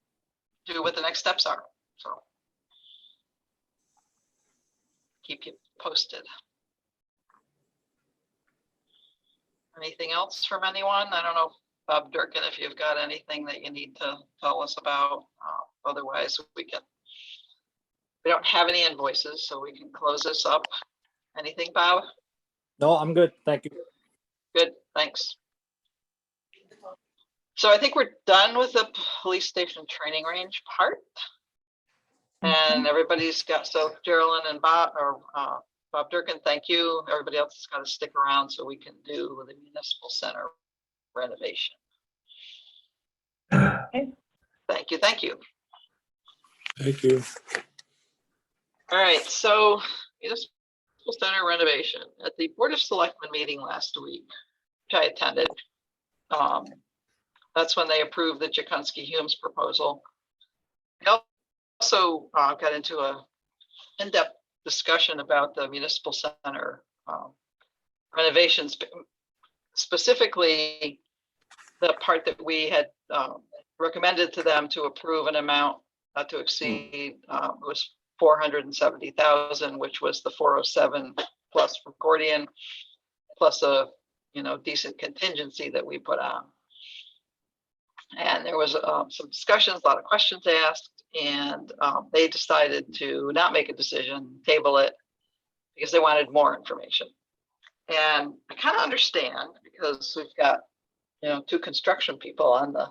do what the next steps are. So keep you posted. Anything else from anyone? I don't know, Bob Durkin, if you've got anything that you need to tell us about. Otherwise, we don't have any invoices, so we can close this up. Anything, Bob? No, I'm good. Thank you. Good, thanks. So I think we're done with the police station training range part. And everybody's got, so Geraldine and Bob, or Bob Durkin, thank you. Everybody else has got to stick around so we can do the municipal center renovation. Okay. Thank you, thank you. Thank you. All right, so municipal center renovation. At the Board of Selectmen meeting last week, which I attended, that's when they approved the Jakunski-Humes proposal. I also got into a in-depth discussion about the municipal center renovations, specifically the part that we had recommended to them to approve an amount not to exceed was 470,000, which was the 407 plus from Gordian, plus a decent contingency that we put on. And there was some discussions, a lot of questions asked, and they decided to not make a decision, table it, because they wanted more information. And I kind of understand, because we've got 2 construction people on the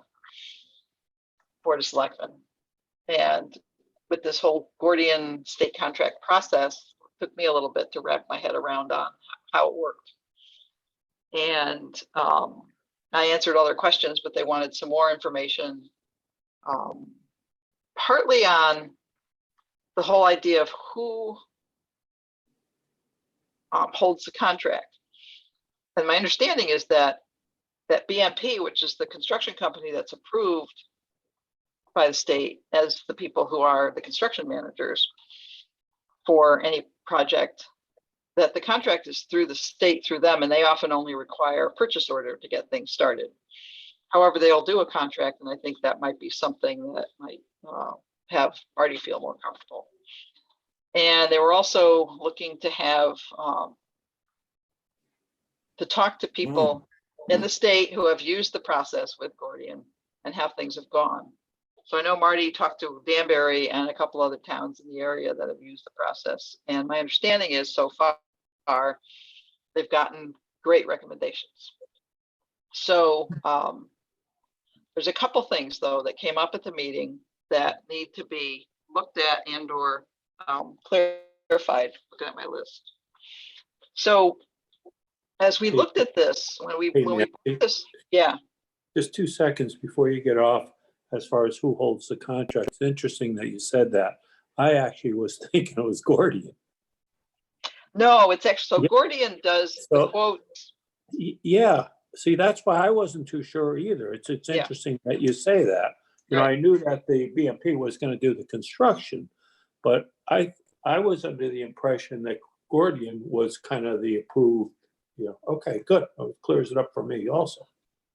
Board of Selectmen. And with this whole Gordian state contract process, it took me a little bit to wrap my head around on how it worked. And I answered all their questions, but they wanted some more information, partly on the whole idea of who holds the contract. And my understanding is that BMP, which is the construction company that's approved by the state as the people who are the construction managers for any project, that the contract is through the state, through them, and they often only require a purchase order to get things started. However, they'll do a contract, and I think that might be something that might have Marty feel more comfortable. And they were also looking to have to talk to people in the state who have used the process with Gordian and how things have gone. So I know Marty talked to Danbury and a couple other towns in the area that have used the process. And my understanding is so far, they've gotten great recommendations. So there's a couple things though that came up at the meeting that need to be looked at and or clarified, looking at my list. So as we looked at this, when we Nancy, put this, yeah. Just 2 seconds before you get off, as far as who holds the contract. It's interesting that you said that. I actually was thinking it was Gordian. No, it's actually, so Yeah. Gordian does the So- quotes. Yeah, see, that's why I wasn't too sure either. It's Yeah. interesting that you say that. Right. I knew that the BMP was going to do the construction, but I was under the impression that Gordian was kind of the approved, okay, good. It clears it up for me also.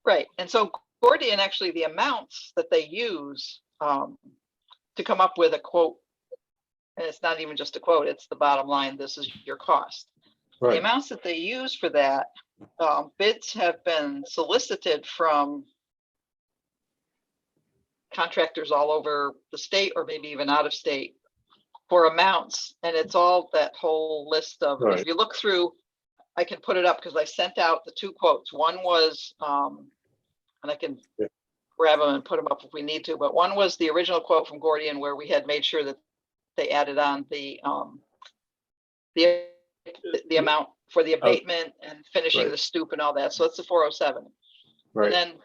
Right, and so Gordian, actually, the amounts that they use to come up with a quote, and it's not even just a quote, it's the bottom line, this is your cost. The Right, amounts that they use for that, bids have been solicited from contractors all over the state or maybe even out of state for amounts. And it's all that whole list of, Right. if you look through, I can put it up because I sent out the 2 quotes. One was, and I can Yeah. grab them and put them up if we need to, but one was the original quote from Gordian where we had made sure that they added on the amount for the abatement and finishing Right. the stoop and all that. So it's the 407. And right. then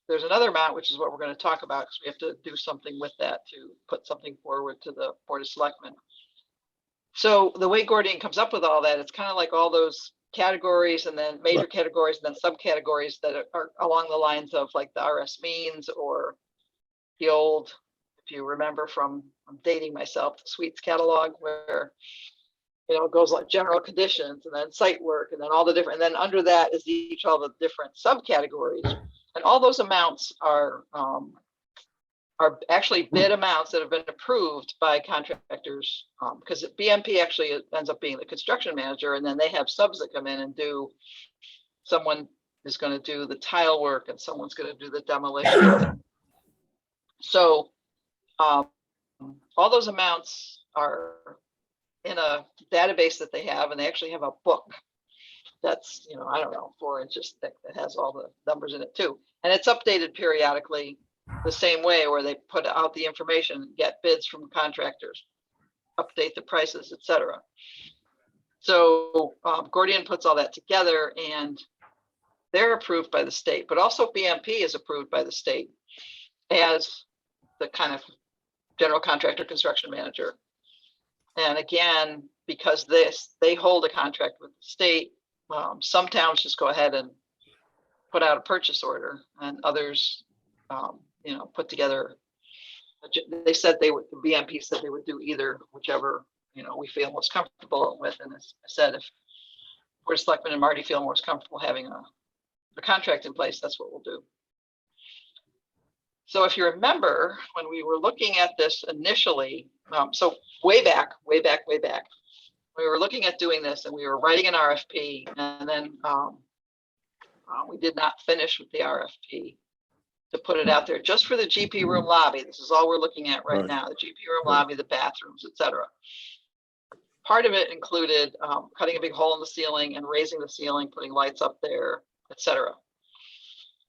there's another amount, which is what we're going to talk about because we have to do something with that to put something forward to the Board of Selectmen. So the way Gordian comes up with all that, it's kind of like all those categories and then major categories and then subcategories that are along the lines of like the RS means or the old, if you remember from, I'm dating myself, the Sweets catalog where it goes like general conditions and then site work and then all the different, and then under that is all the different subcategories. And all those amounts are are actually bid amounts that have been approved by contractors. Because BMP actually ends up being the construction manager, and then they have subs that come in and do, someone is going to do the tile work and someone's going to do the demolition. So all those amounts are in a database that they have, and they actually have a book that's, I don't know, 4 inches thick that has all the numbers in it too. And it's updated periodically the same way, where they put out the information, get bids from contractors, update the prices, etc. So Gordian puts all that together, and they're approved by the state, but also BMP is approved by the state as the kind of general contractor construction manager. And again, because they hold a contract with the state, some towns just go ahead and put out a purchase order, and others, put together. They said the BMP said they would do either, whichever, we feel most comfortable with. And as I said, if Board of Selectmen and Marty feel most comfortable having a contract in place, that's what we'll do. So if you remember, when we were looking at this initially, so way back, we were looking at doing this, and we were writing an RFP, and then we did not finish with the RFP to put it out there just for the GP room lobby. This is all we're looking at right now, the GP room lobby, the bathrooms, etc. Part of it included cutting a big hole in the ceiling and raising the ceiling, putting lights up there, etc.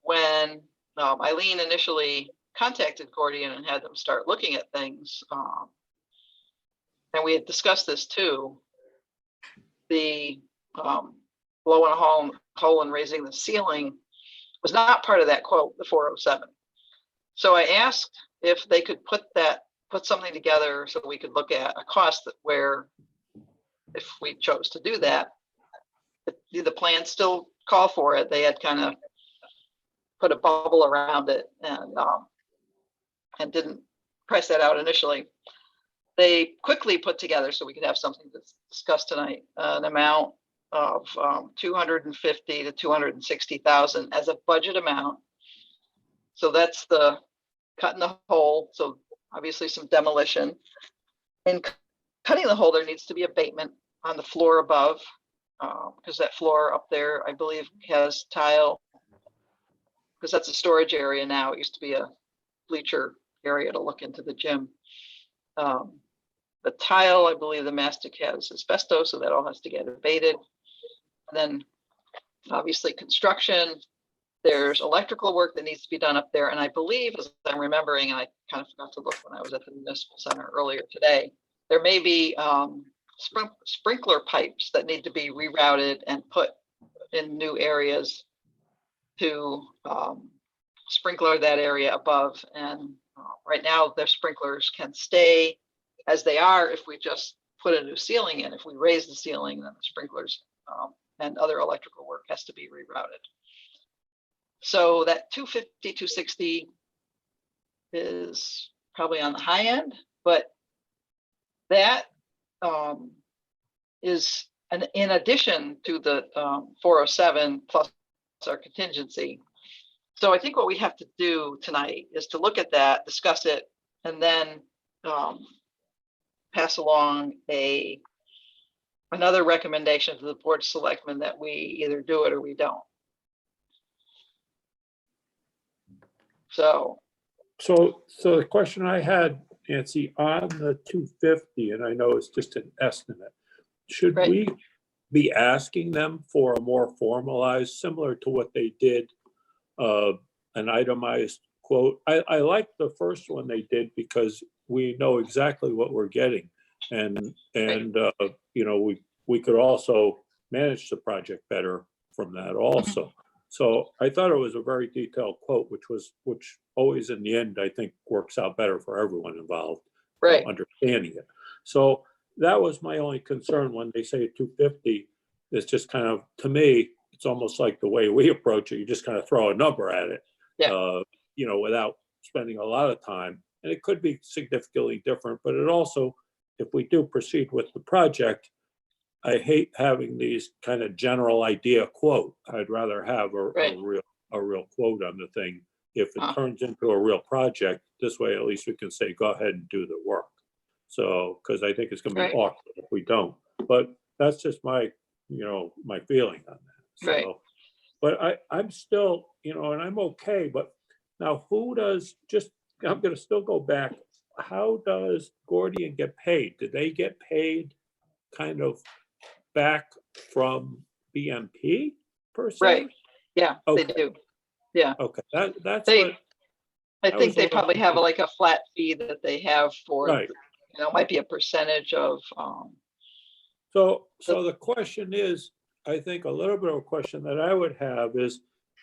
When Eileen initially contacted Gordian and had them start looking at things, and we had discussed this too, the blowing a hole and raising the ceiling was not part of that quote, the 407. So I asked if they could put something together so we could look at a cost where, if we chose to do that, the plan still call for it. They had kind of put a bubble around it and didn't price that out initially. They quickly put together, so we could have something to discuss tonight, an amount of $250,000 to $260,000 as a budget amount. So that's the cutting the hole. So obviously some demolition. In cutting the hole, there needs to be abatement on the floor above, because that floor up there, I believe, has tile, because that's a storage area now. It used to be a bleacher area to look into the gym. The tile, I believe the mastic has asbestos, so that all has to get abated. And then obviously construction, there's electrical work that needs to be done up there. And I believe, as I'm remembering, and I kind of forgot to look when I was at the Municipal Center earlier today, there may be sprinkler pipes that need to be rerouted and put in new areas to sprinkler that area above. And right now, their sprinklers can stay as they are if we just put a new ceiling in. If we raise the ceiling, then the sprinklers and other electrical work has to be rerouted. So that 250, 260 is probably on the high end, but that is in addition to the 407 plus our contingency. So I think what we have to do tonight is to look at that, discuss it, and then pass along another recommendation to the Board of Selectmen that we either do it or we don't. So the question I had, Nancy, on the 250, and I know it's just an estimate, should Right. we be asking them for a more formalized, similar to what they did, an itemized quote? I like the first one they did because we know exactly what we're getting, and we could also manage the project better from that also. So I thought it was a very detailed quote, which always in the end, I think works out better for everyone involved, right. understanding it. So that was my only concern when they say 250. It's just kind of, to me, it's almost like the way we approach it. You just kind of throw a number at it, without spending a lot of time. And it could be significantly different, but it also, if we do proceed with the project, I hate having these kind of general idea quote. I'd rather have a real quote on the thing if it turns into a real project, this way at least we can say, go ahead and do the work. So, because I think it's gonna be Right. awkward if we don't, but that's just my, my feeling on that. Right. So, but I'm still, and I'm okay, but now who does, I'm gonna still go back. How does Gordian get paid? Do they get paid kind of back from BMP per se? Right. Yeah, they Okay. do. Yeah. Okay, that's They- what, I That think was they what I probably have confused. like a flat fee that they have for, right. might be a percentage of, So the question is, I think a little bit of a question that I would have is,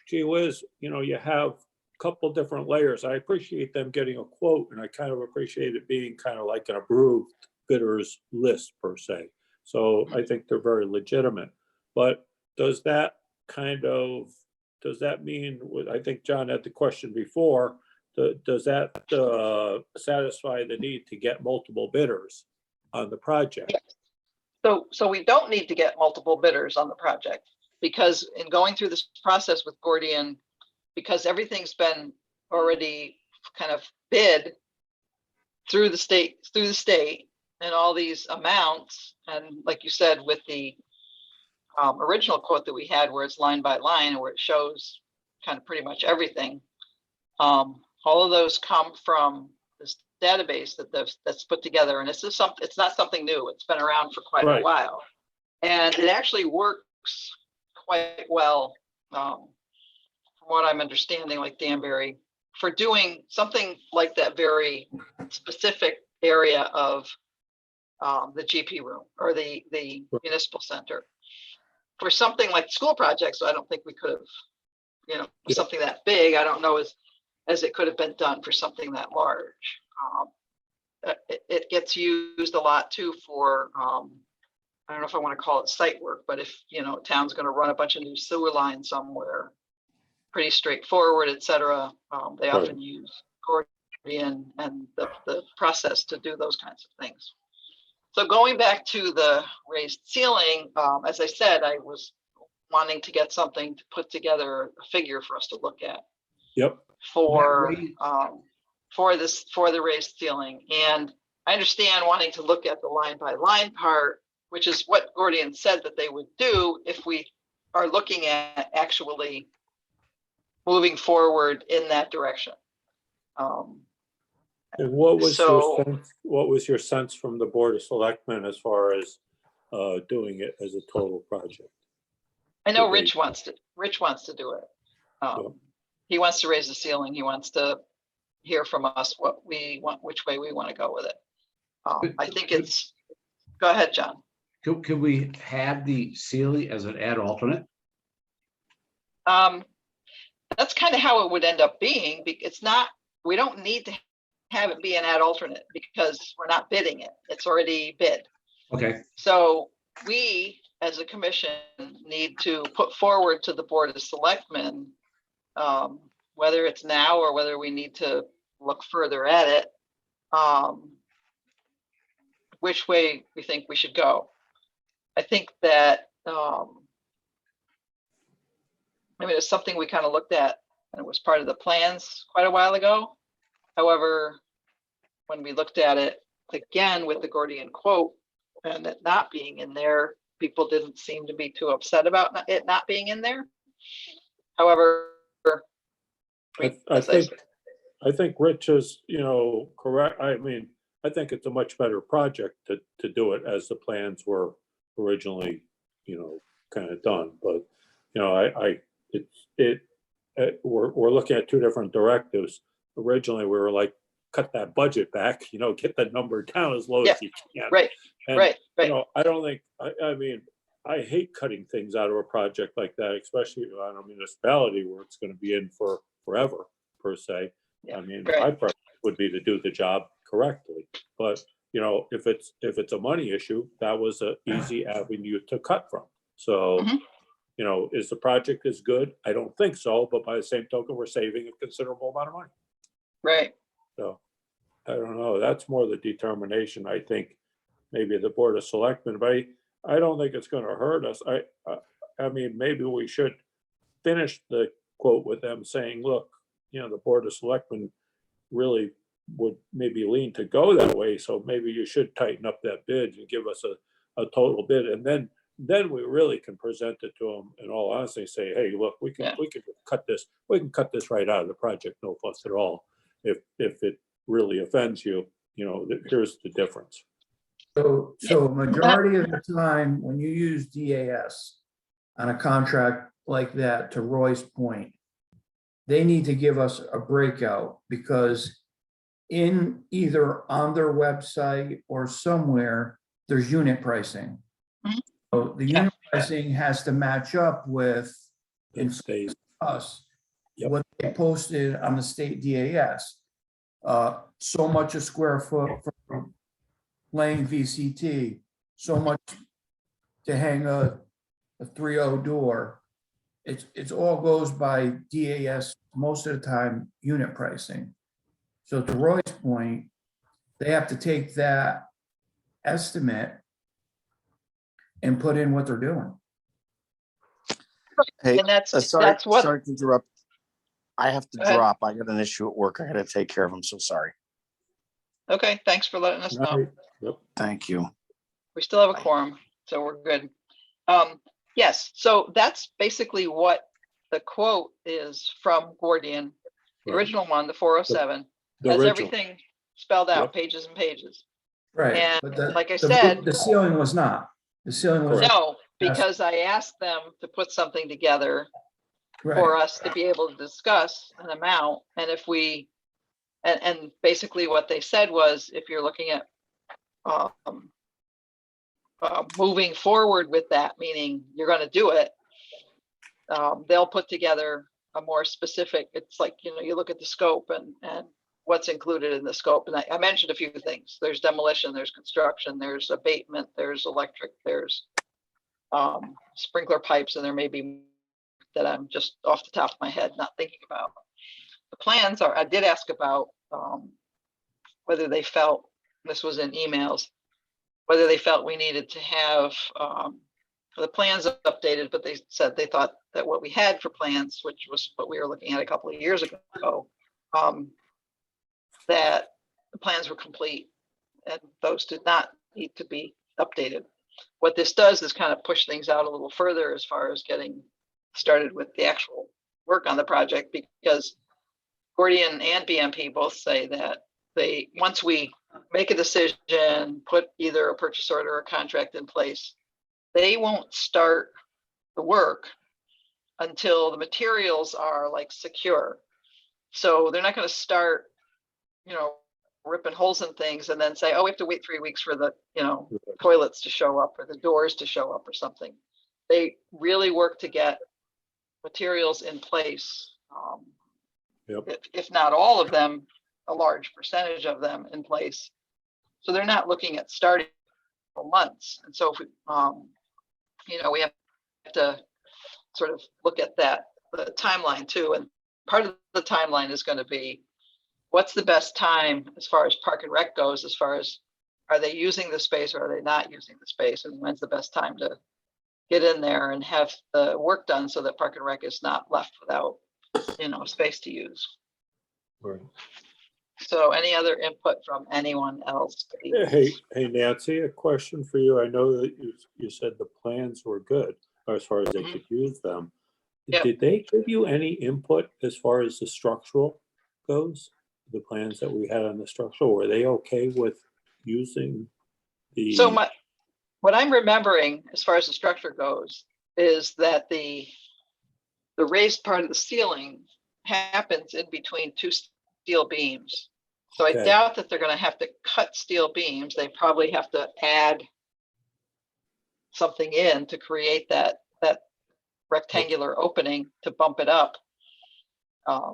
gee whiz, you have a couple different layers. I appreciate them getting a quote, and I kind of appreciate it being kind of like an approved bidders list per se. So I think they're very legitimate. But does that mean, I think John had the question before, does that satisfy the need to get multiple bidders on the project? so we don't need to get multiple bidders on the project, because in going through this process with Gordian, because everything's been already kind of bid through the state and all these amounts, and like you said, with the original quote that we had where it's line by line, where it shows kind of pretty much everything, all of those come from this database that's put together, and it's not something new. It's been around for quite Right. a while, and it actually works quite well, from what I'm understanding, like Danbury, for doing something like that very specific area of the GP room or the municipal center. For something like school projects, I don't think we could have, Yeah. something that big, I don't know as it could have been done for something that large. It gets used a lot too for, I don't know if I want to call it site work, but if, town's going to run a bunch of new sewer lines somewhere, pretty straightforward, et cetera. They Right. often use Gordian and the process to do those kinds of things. So going back to the raised ceiling, as I said, I was wanting to get something to put together a figure for us to look at Yep. for raised- for the raised ceiling. And I understand wanting to look at the line by line part, which is what Gordian said that they would do if we are looking at actually moving forward in that direction. And what was So- your sense from the Board of Selectmen as far as doing it as a total project? I know Okay. Rich wants to do it. Sure. He wants to raise the ceiling. He wants to hear from us what we want, which way we want to go with it. I think go ahead, John. Could we have the Sealy as an ad alternate? That's kind of how it would end up being. It's not, we don't need to have it be an ad alternate because we're not bidding it. It's already bid. Okay, So we, as a commission, need to put forward to the Board of Selectmen, whether it's now or whether we need to look further at it, which way we think we should go. I think that, it's something we kind of looked at and it was part of the plans quite a while ago. However, when we looked at it again with the Gordian quote and it not being in there, people didn't seem to be too upset about it not being in there. However, I think Rich is, correct. I mean, I think it's a much better project to do it as the plans were originally, kind of done. But, we're looking at two different directives. Originally, we were like, cut that budget back, get the number down as low as you can. right, And, right. I don't think, I mean, I hate cutting things out of a project like that, especially on a municipality where it's going to be in for forever, per se. Yeah, I mean, right. my preference would be to do the job correctly. But, if it's a money issue, that was an easy avenue to cut from. So, Mhm. Is the project as good? I don't think so, but by the same token, we're saving a considerable amount of money. Right. So, I don't know, that's more the determination, I think, maybe the Board of Selectmen, but I don't think it's gonna hurt us. I mean, maybe we should finish the quote with them saying, look, the Board of Selectmen really would maybe lean to go that way. So maybe you should tighten up that bid and give us a total bid. And then we really can present it to them in all honesty, say, hey, look, we can cut this right out of the project, no fuss at all. If it really offends you, here's the difference. So majority of the time, when you use DAS on a contract like that, to Roy's point, they need to give us a breakout, because in either on their website or somewhere, there's unit pricing. Mhm. So the unit pricing has to match up with It stays. us, Yep. what they posted on the state DAS. So much a square foot for laying VCT, so much to hang a 3.0 door. It's all goes by DAS most of the time, unit pricing. So to Roy's point, they have to take that estimate and put in what they're doing. Hey, And that's sorry what, to interrupt. I have to Go ahead. drop. I got an issue at work. I got to take care of. I'm so sorry. okay, thanks for letting us know. Yep. Thank you. We still have a quorum, so we're good. Yes, so that's basically what the quote is from Gordian. The Right. original one, the 407, The has original. everything spelled out, Yep. pages and pages. Right. And But like I the said, The ceiling was not. The ceiling was. no, because I asked them to put something together for Right. us to be able to discuss an amount. And if we, and basically what they said was, if you're looking at moving forward with that, meaning you're going to do it, they'll put together a more specific, it's like, you look at the scope and what's included in the scope. And I mentioned a few things. There's demolition, there's construction, there's abatement, there's electric, there's sprinkler pipes, and there may be that I'm just off the top of my head not thinking about. The plans are, I did ask about whether they felt, this was in emails, whether they felt we needed to have the plans updated, but they said they thought that what we had for plans, which was what we were looking at a couple of years ago, that the plans were complete and those did not need to be updated. What this does is kind of push things out a little further as far as getting started with the actual work on the project, because Gordian and BMP both say that once we make a decision, put either a purchase order or a contract in place, they won't start the work until the materials are like secure. So they're not going to start, ripping holes in things and then say, oh, we have to wait 3 weeks for the, toilets to show up or the doors to show up or something. They really work to get materials in place. If not all of them, a large percentage of them in place. So they're not looking at starting for months. And so if we have to sort of look at the timeline too. And part of the timeline is going to be, what's the best time as far as Park and Rec goes, as far as, are they using the space or are they not using the space? And when's the best time to get in there and have the work done so that Park and Rec is not left without, space to use. Right. So any other input from anyone else? Hey, Nancy, a question for you. I know that you said the plans were good as far as they could use them. Yep. Did they give you any input as far as the structural goes? The plans that we had on the structural, were they okay with using the? So what I'm remembering as far as the structure goes is that the raised part of the ceiling happens in between two steel beams. So I doubt that they're going to have to cut steel beams. They probably have to add something in to create that rectangular opening to bump it up. I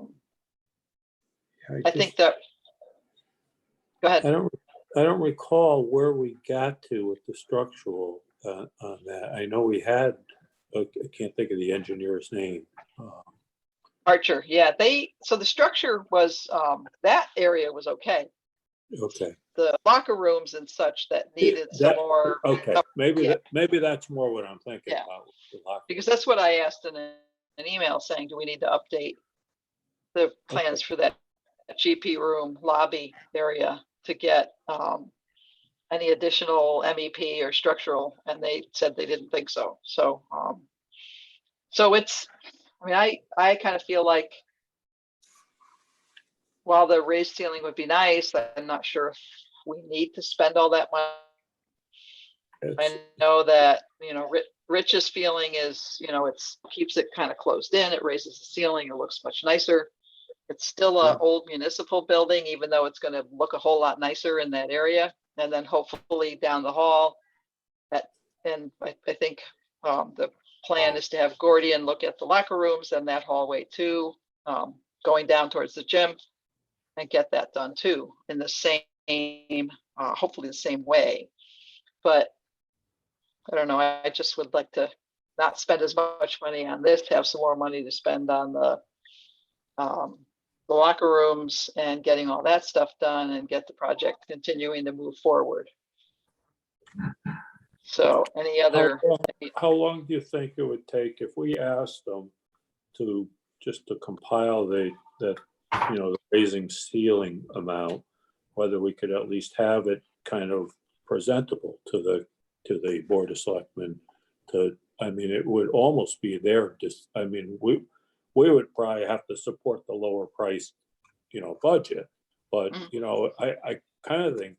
think that, go ahead. I don't recall where we got to with the structural on that. I know we had, I can't think of the engineer's name. Archer, yeah, so the structure was, that area was okay. Okay. The locker rooms and such that needed some more. Okay, maybe that's more what I'm thinking about. The locker. Because that's what I asked in an email saying, do we need to update the plans for that GP room lobby area to get any additional MEP or structural, and they said they didn't think so. So, so it's, I mean, I kind of feel like while the raised ceiling would be nice, I'm not sure if we need to spend all that money. I know that, you know, Rich's feeling is, you know, it's keeps it kind of closed in. It raises the ceiling. It looks much nicer. It's still an old municipal building, even though it's going to look a whole lot nicer in that area. And then hopefully down the hall, and I think the plan is to have Gordian look at the locker rooms and that hallway too, going down towards the gym, and get that done too in the same, hopefully the same way. But I don't know, I just would like to not spend as much money on this, have some more money to spend on the locker rooms and getting all that stuff done and get the project continuing to move forward. So any other, How long do you think it would take if we asked them to just to compile that, you know, the raising ceiling amount, whether we could at least have it kind of presentable to the Board of Selectmen to, I mean, it would almost be there. Just, I mean, we would probably have to support the lower price, you know, budget. But, you know, I kind of think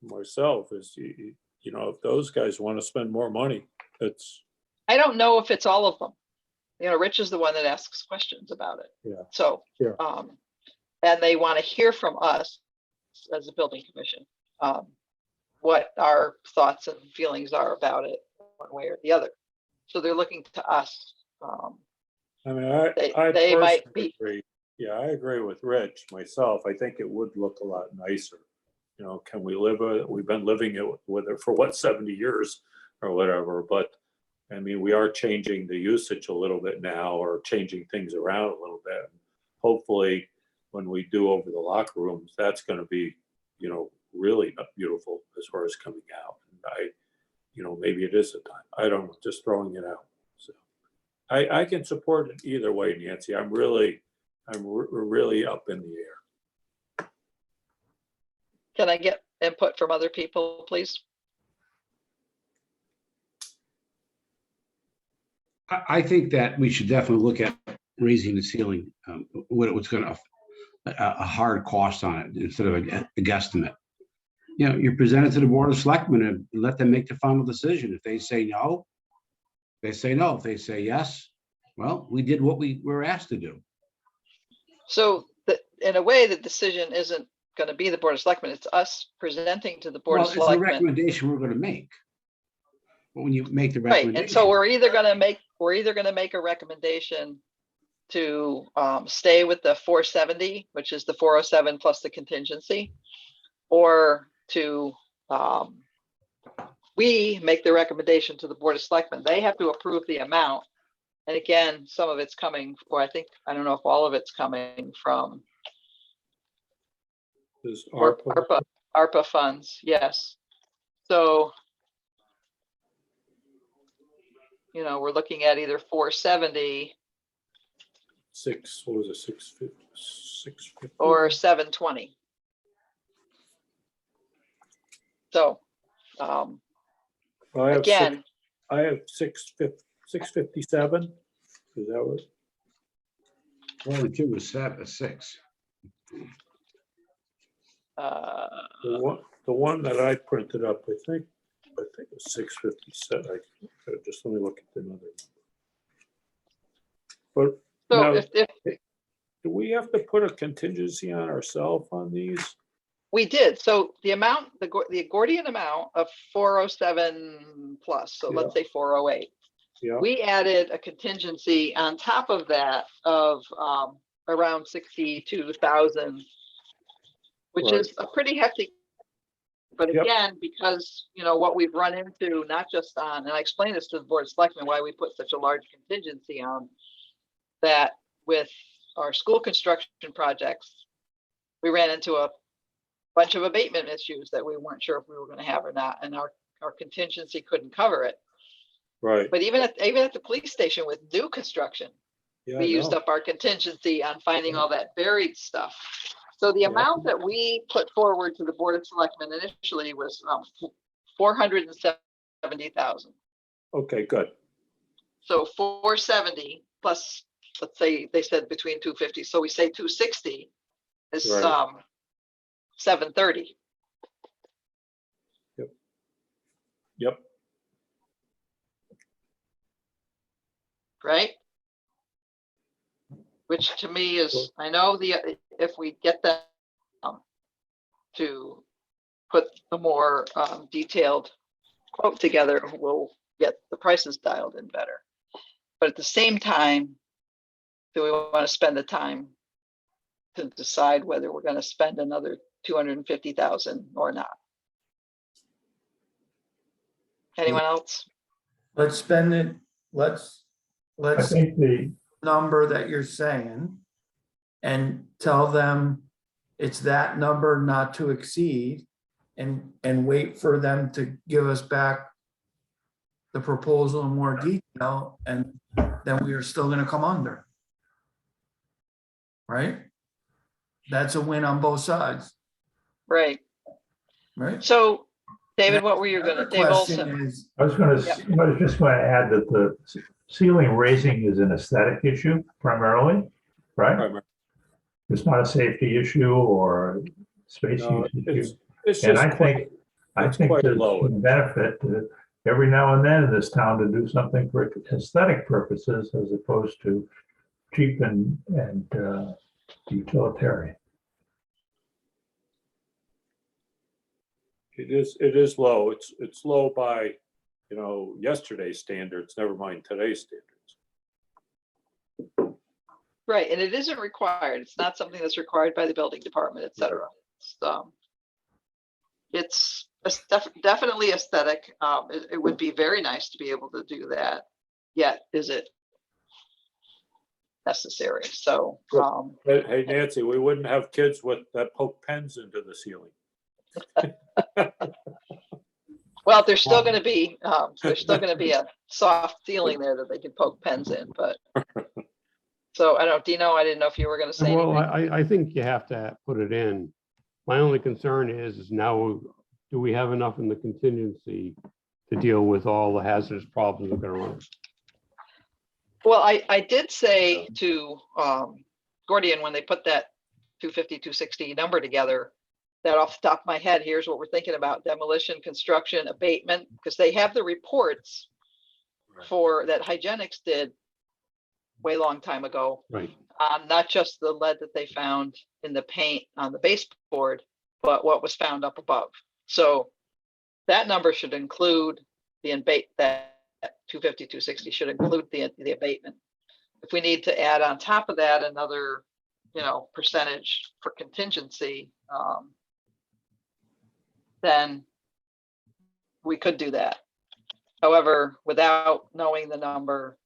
myself is, you know, if those guys want to spend more money, it's. I don't know if it's all of them. You know, Rich is the one that asks questions about it. Yeah. So, Yeah. And they want to hear from us as a building commission, what our thoughts and feelings are about it, one way or the other. So they're looking to us. I mean, I they might personally agree. Yeah, I agree with Rich myself. I think it would look a lot nicer. You know, can we live with it? We've been living it with it for what, 70 years or whatever. But I mean, we are changing the usage a little bit now, or changing things around a little bit. Hopefully, when we do over the locker rooms, that's going to be, you know, really beautiful as far as coming out. And you know, maybe it is a time. I don't know, just throwing it out. So I can support it either way, Nancy. I'm really up in the air. Can I get input from other people, please? I think that we should definitely look at raising the ceiling, what's going to, a hard cost on it instead of a guesstimate. You know, you're presented to the Board of Selectmen and let them make the final decision. If they say no, they say no. If they say yes, well, we did what we were asked to do. So in a way, the decision isn't going to be the Board of Selectmen. It's us presenting to the Board of Well, it's the Selectmen. recommendation we're going to make. But when you make the Right, recommendation. and so we're either going to make a recommendation to stay with the 470, which is the 407 plus the contingency, or to we make the recommendation to the Board of Selectmen. They have to approve the amount. And again, some of it's coming, or I don't know if all of it's coming from ARPA funds, yes. So, you know, we're looking at either 470 what was it, 650 or 720. So, again, I have 657. Is that what? Well, the two was 6. The one that I printed up, I think it was 657. Just let me look at the another number. But so now, if do we have to put a contingency on ourselves on these? we did, so the amount, the Gordian amount of 407 plus, so let's say 408. Yeah. We added a contingency on top of that of around 62,000, which is a pretty hefty. But again, because, you know, what we've run into, not just on, and I explained this to the Board of Selectmen, why we put such a large contingency on that with our school construction projects, we ran into a bunch of abatement issues that we weren't sure if we were going to have or not, and our contingency couldn't cover it. Right. But even at the police station with new construction, Yeah, we I used know. up our contingency on finding all that buried stuff. So the Yeah. amount that we put forward to the Board of Selectmen initially was 470,000. Okay, good. So 470 plus, let's say they said between 250, so we say 260 is Right. 730. Yep. Right? Which to me is, I know if we get that to put a more detailed quote together, we'll get the prices dialed in better. But at the same time, do we want to spend the time to decide whether we're going to spend another 250,000 or not? Anyone else? Let's spend it, let's the. number that you're saying and tell them it's that number not to exceed and wait for them to give us back the proposal in more detail, and then we are still gonna come under. Right? That's a win on both sides, Right. right? So, David, what were you Another going to, Dave question Olson? is, I was going to, Yep. I was just going to add that the ceiling raising is an aesthetic issue primarily, right? Primary. It's not a safety issue or space No, use it's, issue. it's And just I think, it's quite there's low. some benefit to every now and then in this town to do something for aesthetic purposes as opposed to cheap and utilitarian. It is low. It's low by, yesterday's standards, never mind today's standards. Right, and it isn't required. It's not something that's required by the building department, et cetera. It's definitely aesthetic. It would be very nice to be able to do that. Yet, is it necessary? So, Hey, Nancy, we wouldn't have kids that poke pens into the ceiling. well, there's still going to be a soft ceiling there that they can poke pens in. But so I don't, Dino, I didn't know if you were going to say Well, anything. I think you have to put it in. My only concern is now, do we have enough in the contingency to deal with all the hazardous problems that are going to run? Well, I did say to Gordian when they put that 250, 260 number together, that off the top of my head, here's what we're thinking about: demolition, construction, abatement, because they have the reports for that Hygienics did way long time ago. Right. Not just the lead that they found in the paint on the baseboard, but what was found up above. So that number should include the abate, that 250, 260 should include the abatement. If we need to add on top of that another, percentage for contingency, then we could do that. However, without knowing the number,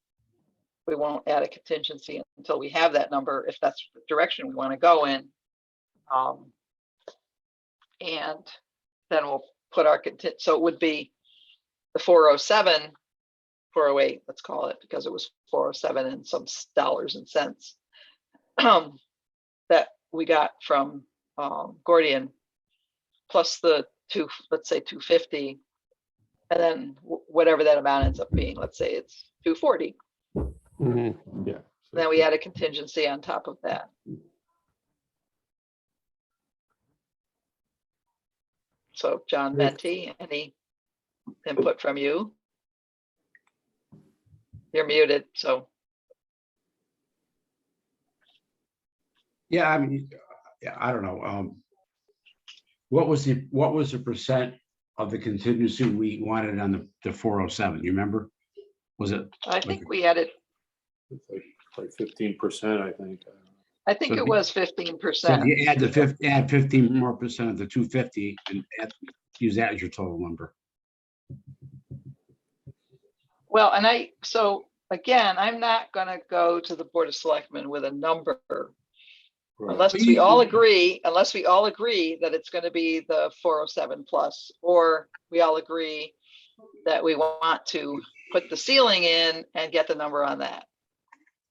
we won't add a contingency until we have that number, if that's the direction we want to go in. And then we'll put our so it would be the 407, 408, let's call it, because it was 407 and some dollars and cents that we got from Gordian, plus the let's say 250, and then whatever that amount ends up being, let's say it's 240. Mm-hmm. Yeah. Then we add a contingency on top of that. So John Menti, any input from you? You're muted, so. Yeah, I mean, I don't know. What was the percent of the contingency we wanted on the 407? You remember? Was it? I think we added, It's like 15%, I think. I think So it was So 15%. you add 15 more percent of the 250 and use that as your total number. Well, and so again, I'm not gonna go to the Board of Selectmen with a number Right. unless we all agree that it's gonna be the 407 plus, or we all agree that we want to put the ceiling in and get the number on that.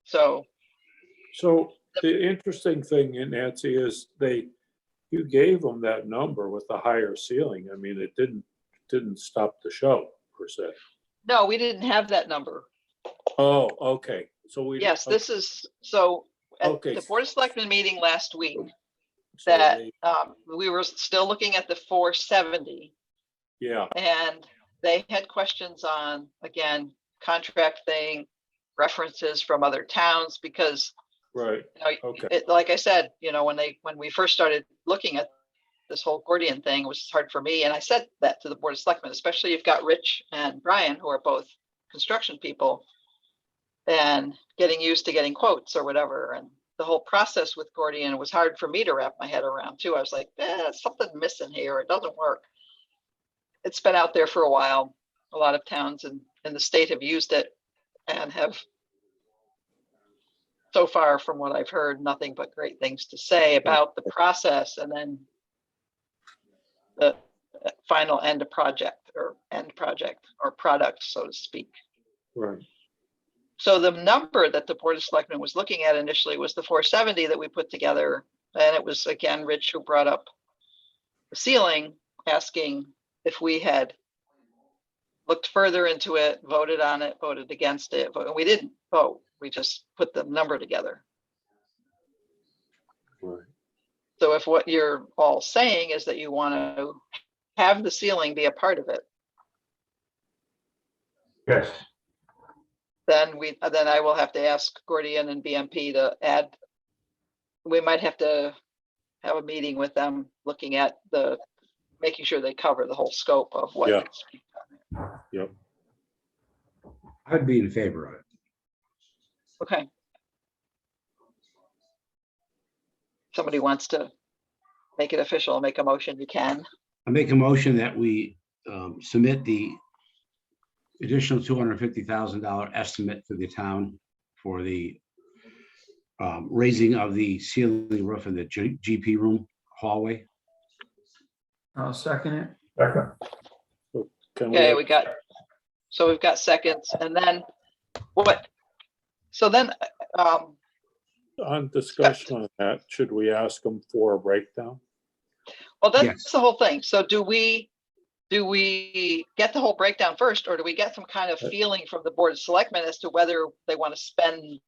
So So the interesting thing, Nancy, is you gave them that number with the higher ceiling. I mean, it didn't stop the show per se. No, we didn't have that number. Oh, okay. So we. Yes, this is, so at Okay. the Board of Selectmen meeting last week, So that they- we were still looking at the 470, Yeah, and they had questions on, again, contract thing, references from other towns, because right. you know, Okay. like I said, when we first started looking at this whole Gordian thing, it was hard for me. And I said that to the Board of Selectmen, especially you've got Rich and Brian, who are both construction people, and getting used to getting quotes or whatever. And the whole process with Gordian was hard for me to wrap my head around too. I was like, something missing here. It doesn't work. It's been out there for a while. A lot of towns in the state have used it and have, so far from what I've heard, nothing but great things to say about the process, and then the final end project or product, so to speak. Right. So the number that the Board of Selectmen was looking at initially was the 470 that we put together. And it was, again, Rich who brought up the ceiling, asking if we had looked further into it, voted on it, voted against it. But we didn't vote. We just put the number together. Right. So if what you're all saying is that you want to have the ceiling be a part of it, Yes. then I will have to ask Gordian and BMP to add. We might have to have a meeting with them looking at making sure they cover the whole scope of what. Yeah. needs to be done. Yep. I'd be in favor of it. Okay. Somebody wants to make it official, make a motion, you can. I make a motion that we submit the additional $250,000 estimate to the town for the raising of the ceiling roof in the GP room hallway. I'll second it. Second. Can Okay, we, we've got seconds, and then what? So then, on discussion on that, should we ask them for a breakdown? well, that's Yes. the whole thing. So do we get the whole breakdown first, or do we get some kind of feeling from the Board of Selectmen as to whether they want to spend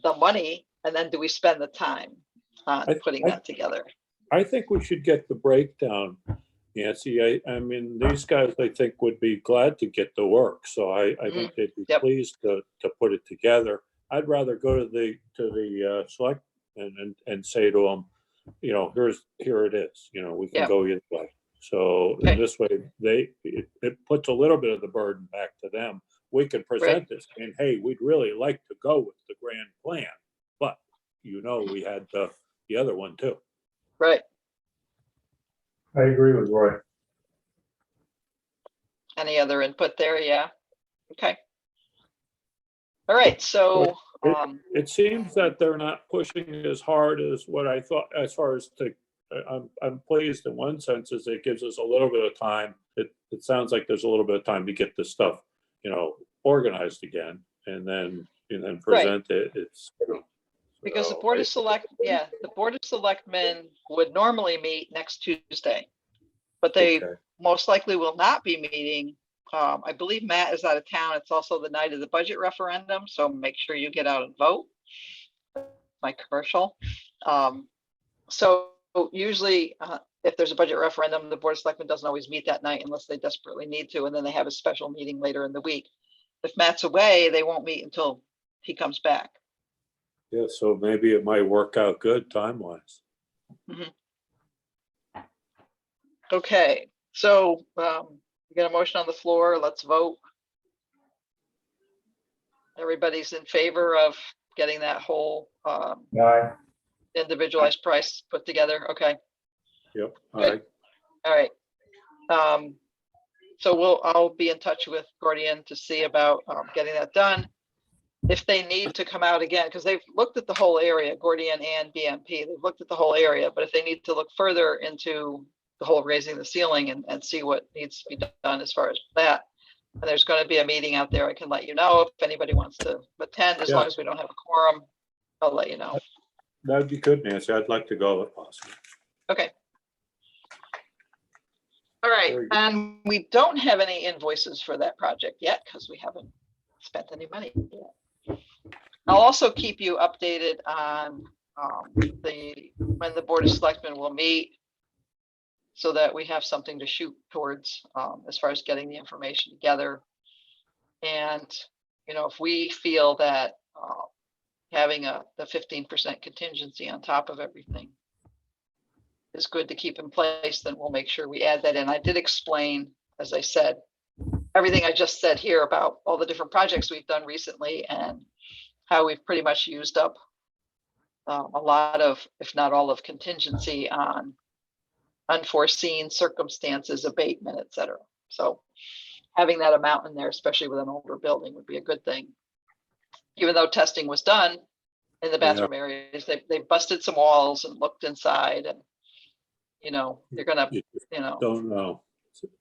the money, and then do we spend the time on putting that together? I think we should get the breakdown, Nancy. I mean, these guys, I think, would be glad to get the work. So I think they'd be Yep. pleased to put it together. I'd rather go to the select and say to them, here it is, we can Yep. go either way. So Okay. in this way, it puts a little bit of the burden back to them. We can present this and, hey, we'd really like to go with the grand plan, but we had the other one too. Right. I agree with Roy. Any other input there? Yeah. Okay. All right. So, It seems that they're not pushing as hard as what I thought, as far as I'm pleased in one sense, is it gives us a little bit of time. It sounds like there's a little bit of time to get this stuff, organized again, and then present it. It's, because the so Board of Selectmen would normally meet next Tuesday, but they okay. most likely will not be meeting. I believe Matt is out of town. It's also the night of the budget referendum, so make sure you get out and vote. My commercial. So usually, if there's a budget referendum, the Board of Selectmen doesn't always meet that night unless they desperately need to, and then they have a special meeting later in the week. If Matt's away, they won't meet until he comes back. Yeah, so maybe it might work out good time-wise. Okay, so we got a motion on the floor. Let's vote. Everybody's in favor of getting that whole Aye. individualized price put together. Okay, Yep, all Good. right. all right. So I'll be in touch with Gordian to see about getting that done. If they need to come out again, because they've looked at the whole area, Gordian and BMP, they've looked at the whole area, but if they need to look further into the whole raising the ceiling and see what needs to be done as far as that, and there's going to be a meeting out there, I can let you know if anybody wants to attend, as long as we don't have a quorum. I'll let you know. That'd be good, Nancy. I'd like to go if possible. Okay. All right, Very good. and we don't have any invoices for that project yet because we haven't spent any money yet. I'll also keep you updated on when the Board of Selectmen will meet so that we have something to shoot towards as far as getting the information together. And, you know, if we feel that having the 15% contingency on top of everything is good to keep in place, then we'll make sure we add that in. I did explain, as I said, everything I just said here about all the different projects we've done recently and how we've pretty much used up a lot of, if not all of, contingency on unforeseen circumstances, abatement, et cetera. So having that amount in there, especially with an older building, would be a good thing. Even though testing was done in the bathroom areas, they busted some walls and looked inside, and you know, they're gonna, You you know, don't know.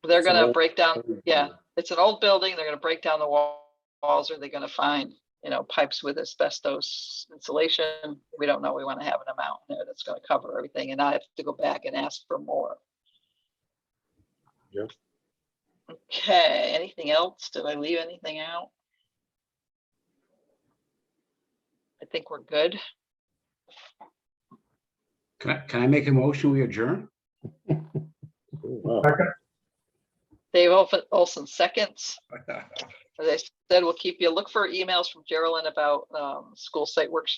they're It's an gonna old break down. building. Yeah, it's an old building. They're gonna break down the walls. Are they gonna find, you know, pipes with asbestos insulation? We don't know. We want to have an amount in there that's going to cover everything, and I have to go back and ask for more. Yep. Okay, anything else? Did I leave anything out? I think we're good. Can I make a motion? We adjourn? Wow. Dave Olson seconds. As I said, we'll keep you, look for emails from Geraldine about school site work